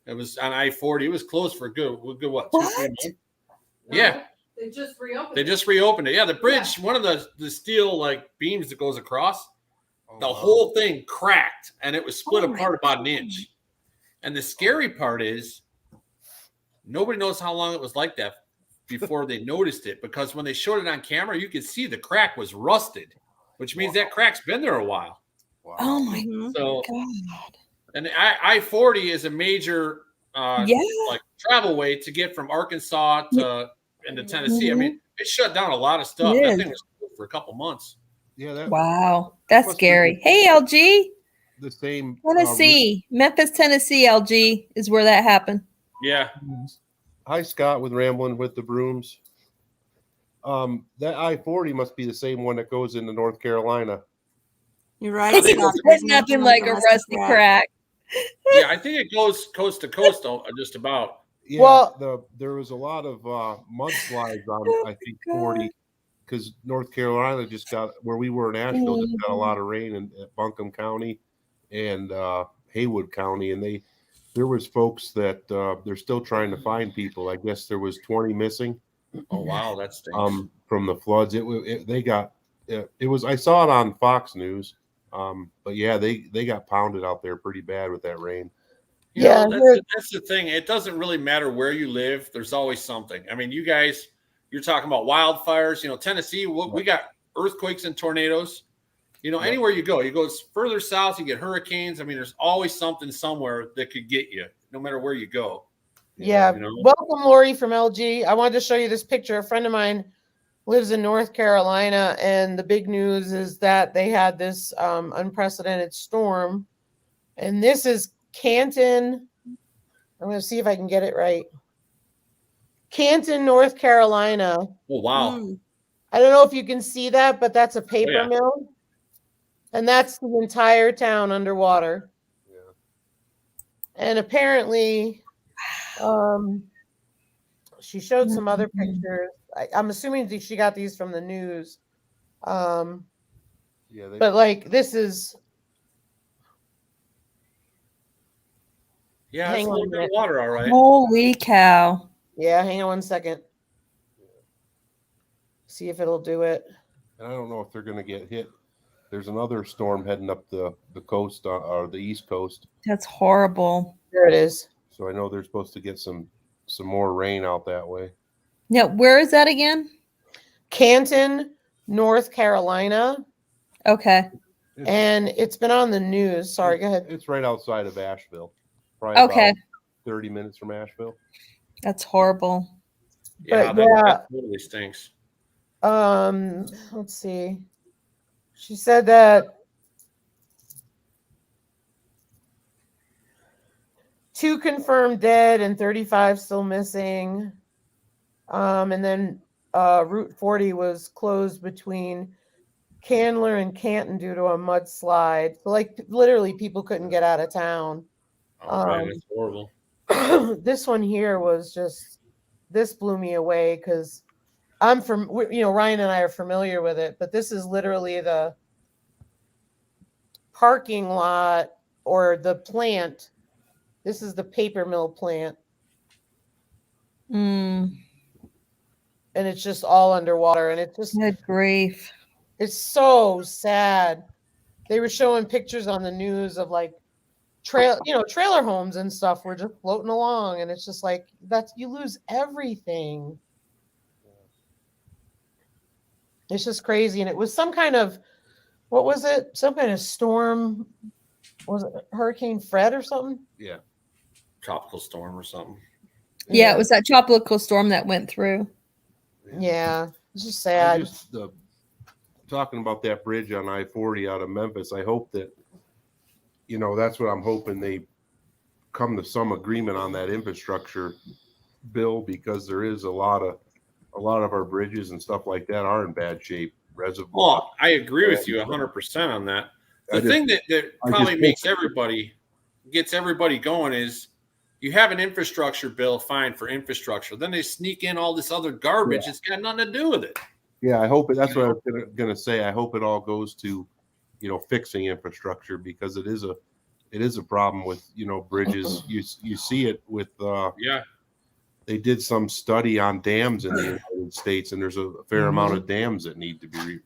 It was on I-40. It was closed for a good what, 2-3 months? Yeah.
They just reopened.
They just reopened it. Yeah, the bridge, one of the steel like beams that goes across, the whole thing cracked and it was split apart about an inch. And the scary part is nobody knows how long it was like that before they noticed it, because when they showed it on camera, you could see the crack was rusted, which means that crack's been there a while.
Wow.
Oh my
So,
God.
and I-40 is a major
Yeah.
like travel way to get from Arkansas to into Tennessee. I mean, it shut down a lot of stuff.
It
That
is.
thing was closed for a couple months.
Yeah, that
Wow. That's
must be
scary. Hey, LG.
the same.
Tennessee. Memphis, Tennessee, LG is where that happened.
Yeah.
Hi, Scott, with Rambling with the Brooms. That I-40 must be the same one that goes into North Carolina.
You're right,
I think
Scott.
it's
There's
Nothing like a rusty crack.
Yeah, I think it goes coast to coast, just about.
Yeah,
Well-
there was a lot of mudslides on
Oh
I think
my God.
40, because North Carolina just got, where we were in Asheville, just got a lot of rain in Buncombe County and Haywood County, and there was folks that they're still trying to find people. I guess there was 20 missing.
Oh wow, that stinks.
From the floods. It was I saw it on Fox News. But yeah, they got pounded out there pretty bad with that rain.
You
Yeah,
know, that's the thing. It doesn't really matter where you live. There's always something. I mean, you guys, you're talking about wildfires. You know, Tennessee, we got earthquakes and tornadoes. You know, anywhere you go further south, you get hurricanes. I mean, there's always something somewhere that could get you, no matter where you go.
Yeah.
You know?
Welcome, Lori from LG. I wanted to show you this picture. A friend of mine lives in North Carolina, and the big news is that they had this unprecedented storm. And this is Canton. I'm going to see if I can get it right. Canton, North Carolina.
Oh, wow.
I don't know if you can see that, but that's a paper
yeah.
mill. And that's the entire town underwater.
Yeah.
And apparently, she showed some other pictures. I'm assuming she got these from the news.
Yeah,
But like this is.
Yeah,
Hang
it's a
on
little
a
bit of
minute.
water, all right.
Holy cow.
Yeah, hang on one second. See if it'll do it.
and I don't know if they're going to get hit. There's another storm heading up the coast or the East Coast.
That's horrible.
There it is.
So I know they're supposed to get some more rain out that way.
Yeah, where is that again?
Canton, North Carolina.
Okay.
And it's been on the news. Sorry, go ahead.
It's right outside of Asheville. Probably
Okay.
about 30 minutes from Asheville.
That's horrible.
Yeah,
But
that totally stinks.
Let's see. She said that 2 confirmed dead and 35 still missing. And then Route 40 was closed between Candler and Canton due to a mudslide. So, like, literally, people couldn't get out of town.
Oh, man, it's horrible.
This one here was just, this blew me away because Ryan and I are familiar with it, but this is literally the parking lot or the plant. This is the paper mill plant.
Mm,
And it's just all underwater. And it's just,
good grief.
it's so sad. They were showing pictures on the news of like trailer homes and stuff were just floating along. And it's just like, you lose everything. It's just crazy. And it was some kind of, what was it? Some kind of storm Was it Hurricane Fred or something?
Yeah.
Tropical storm or something.
Yeah, it was that tropical storm that went through.
Yeah, it's just
I
sad.
just talking about that bridge on I-40 out of Memphis. I hope that, that's what I'm hoping, they come to some agreement on that infrastructure bill, because there is a lot of our bridges and stuff like that are in bad shape. Reservoir.
Well, I agree with you 100% on that. The thing that probably gets everybody going is you have an infrastructure bill, fine for infrastructure. Then they sneak in all this other garbage.
Yeah.
It's got nothing to do with it.
Yeah, I hope that's what I was gonna say. I hope it all goes to, fixing infrastructure, because it is a problem with bridges. You see it with
Yeah.
They did some study on dams in the United States, and there's a fair amount of dams that need to be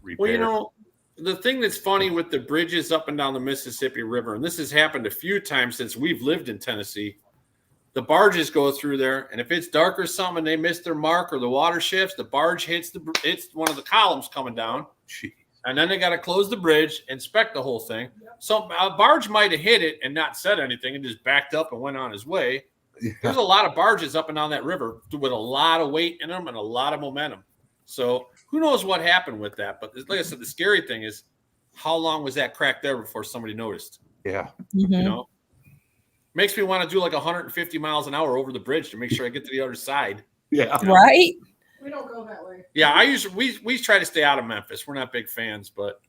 repaired.
Well, the thing that's funny with the bridges up and down the Mississippi River, and this has happened a few times since we've lived in Tennessee, the barges go through there, and if it's dark or something and they miss their mark or the water shifts, the barge hits one of the columns coming down.
Jeez.
And then they got to close the bridge, inspect the whole thing. So a barge might have hit it and not said anything and just backed up and went on his way.
Yeah.
There's a lot of barges up and down that river with a lot of weight in them and a lot of momentum. So who knows what happened with that? But like I said, the scary thing is, how long was that crack there before somebody noticed?
Yeah.
Makes me want to do like 150 miles an hour over the bridge to make sure I get to the other side.
Yeah.
Right?
We don't go that way.
Yeah, we try to stay out of Memphis. We're not big fans, but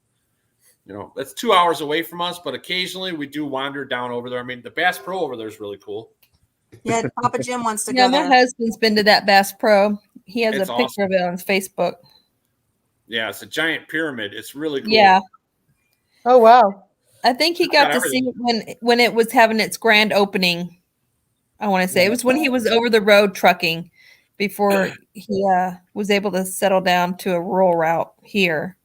that's 2 hours away from us. But occasionally we do wander down over there. I mean, the Bass Pro over there is really cool.
Yeah, Papa Jim wants to
Yeah,
go
my
there.
husband's been to that Bass Pro. He has
It's
a picture of it on his Facebook.
Yeah, it's a giant pyramid. It's really cool.
Yeah.
Oh wow.
I think he got to see it when it was having its grand opening. I want to say it was when he was over the road trucking before he was able to settle down to a rural route here.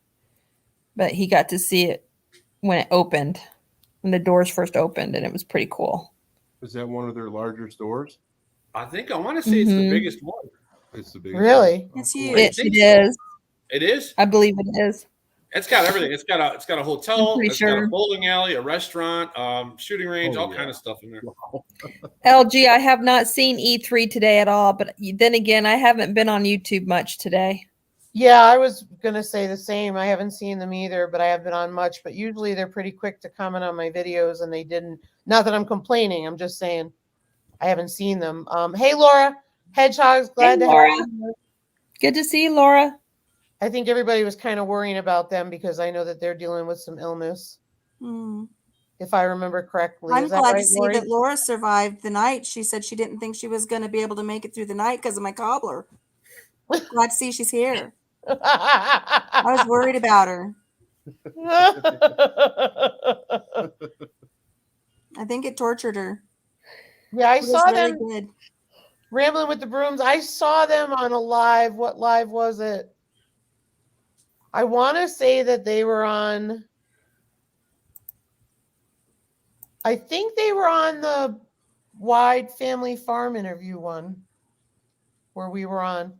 But he got to see it when it opened, when the doors first opened, and it was pretty cool.
Is that one of their larger stores?
I want to say it's the biggest one.
It's the biggest.
Really?
It's
Cool.
huge.
It is.
It is?
I believe it is.
It's got everything. It's got a hotel,
pretty
it's got a
sure.
bowling alley, a restaurant, shooting range, all
yeah.
kind of stuff in there.
LG, I have not seen E3 today at all, but then again, I haven't been on YouTube much today.
Yeah, I was gonna say the same. I haven't seen them either, but I haven't been on much. But usually they're pretty quick to comment on my videos, and they didn't. Not that I'm complaining. I'm just saying I haven't seen them. Hey, Laura, Hedgehogs, glad to
Laura.
have you.
Good to see you, Laura.
I think everybody was kind of worrying about them because I know that they're dealing with some illness,
Hmm.
if I remember correctly.
I'm
Is that
glad
right,
to see
Lori?
that Laura survived the night. She said she didn't think she was going to be able to make it through the night because of my cobbler. Glad to see she's here. I was worried about her. I think it tortured her.
Yeah, I
It was
saw
really
them
good.
rambling with the brooms. I saw them on a live. What live was it? I want to say that they were on. I think they were on the Wide Family Farm interview one where we were on.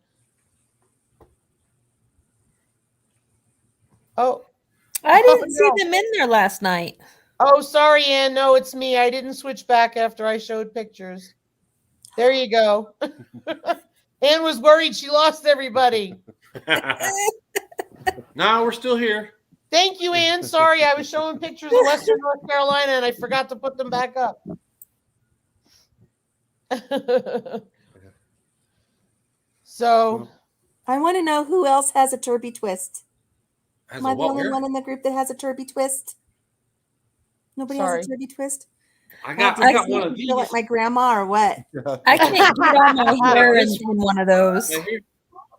Oh,
I didn't see
no.
them in there last night.
Oh, sorry, Ann. No, it's me. I didn't switch back after I showed pictures. There you go. Ann was worried she lost everybody.
No, we're still here.
Thank you, Ann. Sorry, I was showing pictures of Western North Carolina and I forgot to put them back up. So,
I want to know who else has a turby twist.
Has
Am I
a
the
what,
only
where?
one in the group that has a turby twist? Nobody
Sorry.
has a turby twist?
I got
I
one of these.
feel like my grandma or what?
I can't get all my hair in one of those.
Right here.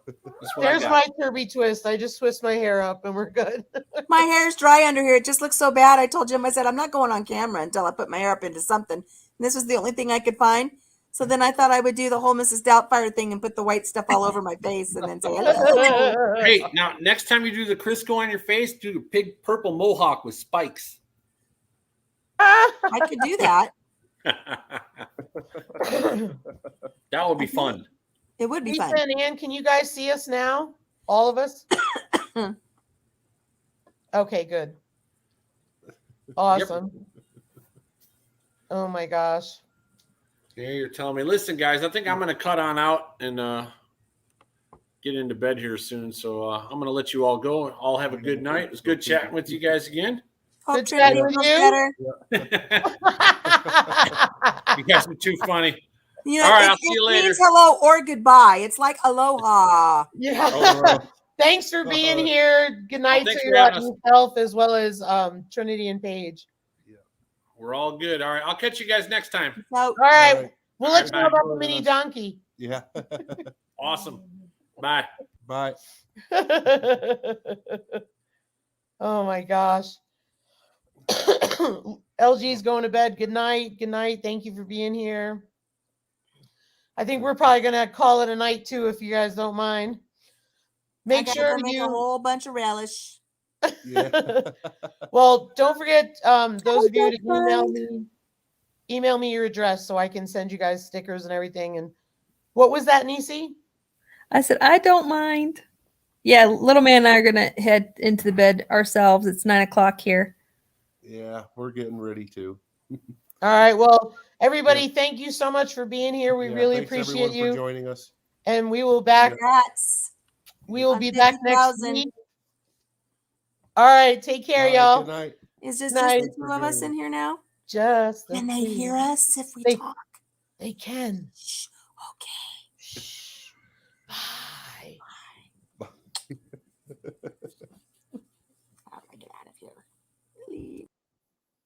That's what I
there's
got.
my Kirby twist. I just twist my hair up and we're good.
My hair's dry under here. It just looks so bad. I told Jim, I said, I'm not going on camera until I put my hair up into something. And this was the only thing I could find. So then I thought I would do the whole Mrs. Doubtfire thing and put the white stuff all over my face and then say, hello.
Hey, now next time you do the Crisco on your face, do the big purple mohawk with spikes.
I could do that.
That would be fun.
It would be
Lisa
fun.
and Ann, can you guys see us now? All of us? Okay, good. Awesome. Oh my gosh.
Yeah, you're telling me. Listen, guys, I think I'm going to cut on out and get into bed here soon. So I'm going to let you all go. All have a good night. It was good chatting with you guys again.
Hope
Good
Trinity
chatting with
feels
you.
better.
You guys are too funny.
You know,
All right,
it,
I'll see
it
you later.
means hello or goodbye. It's like aloha.
Yeah.
Oh,
Thanks for being here. Good night
thanks
to
for having us.
yourself as well as Trinity and Paige.
We're all good. All right, I'll catch you guys next time.
So,
All right.
right.
We'll
All
let
right,
you know
bye.
about the mini donkey.
Yeah.
Awesome. Bye.
Bye.
Oh my gosh. LG's going to bed. Good night. Good night. Thank you for being here. I think we're probably going to call it a night too, if you guys don't mind.
I
Make
gotta
sure
go make a
you.
whole bunch of relish.
Yeah.
Well, don't forget, those of you to
Fun.
email me your address so I can send you guys stickers and everything. And what was that, Nisi?
I said, I don't mind. Yeah, little man and I are gonna head into the bed ourselves. It's 9 o'clock here.
Yeah, we're getting ready to.
All right. Well, everybody, thank you so much for being here. We
Yeah,
really
thanks
appreciate
everyone for
you.
joining us.
And we will back.
Congrats.
We will
On
be back next
50,000.
week. All right. Take care,
All right,
y'all.
good night.
Is this
Night.
just the two of us in here now?
Just the
Can they
two.
hear us if we
They-
talk?
They can.
Shh. Okay.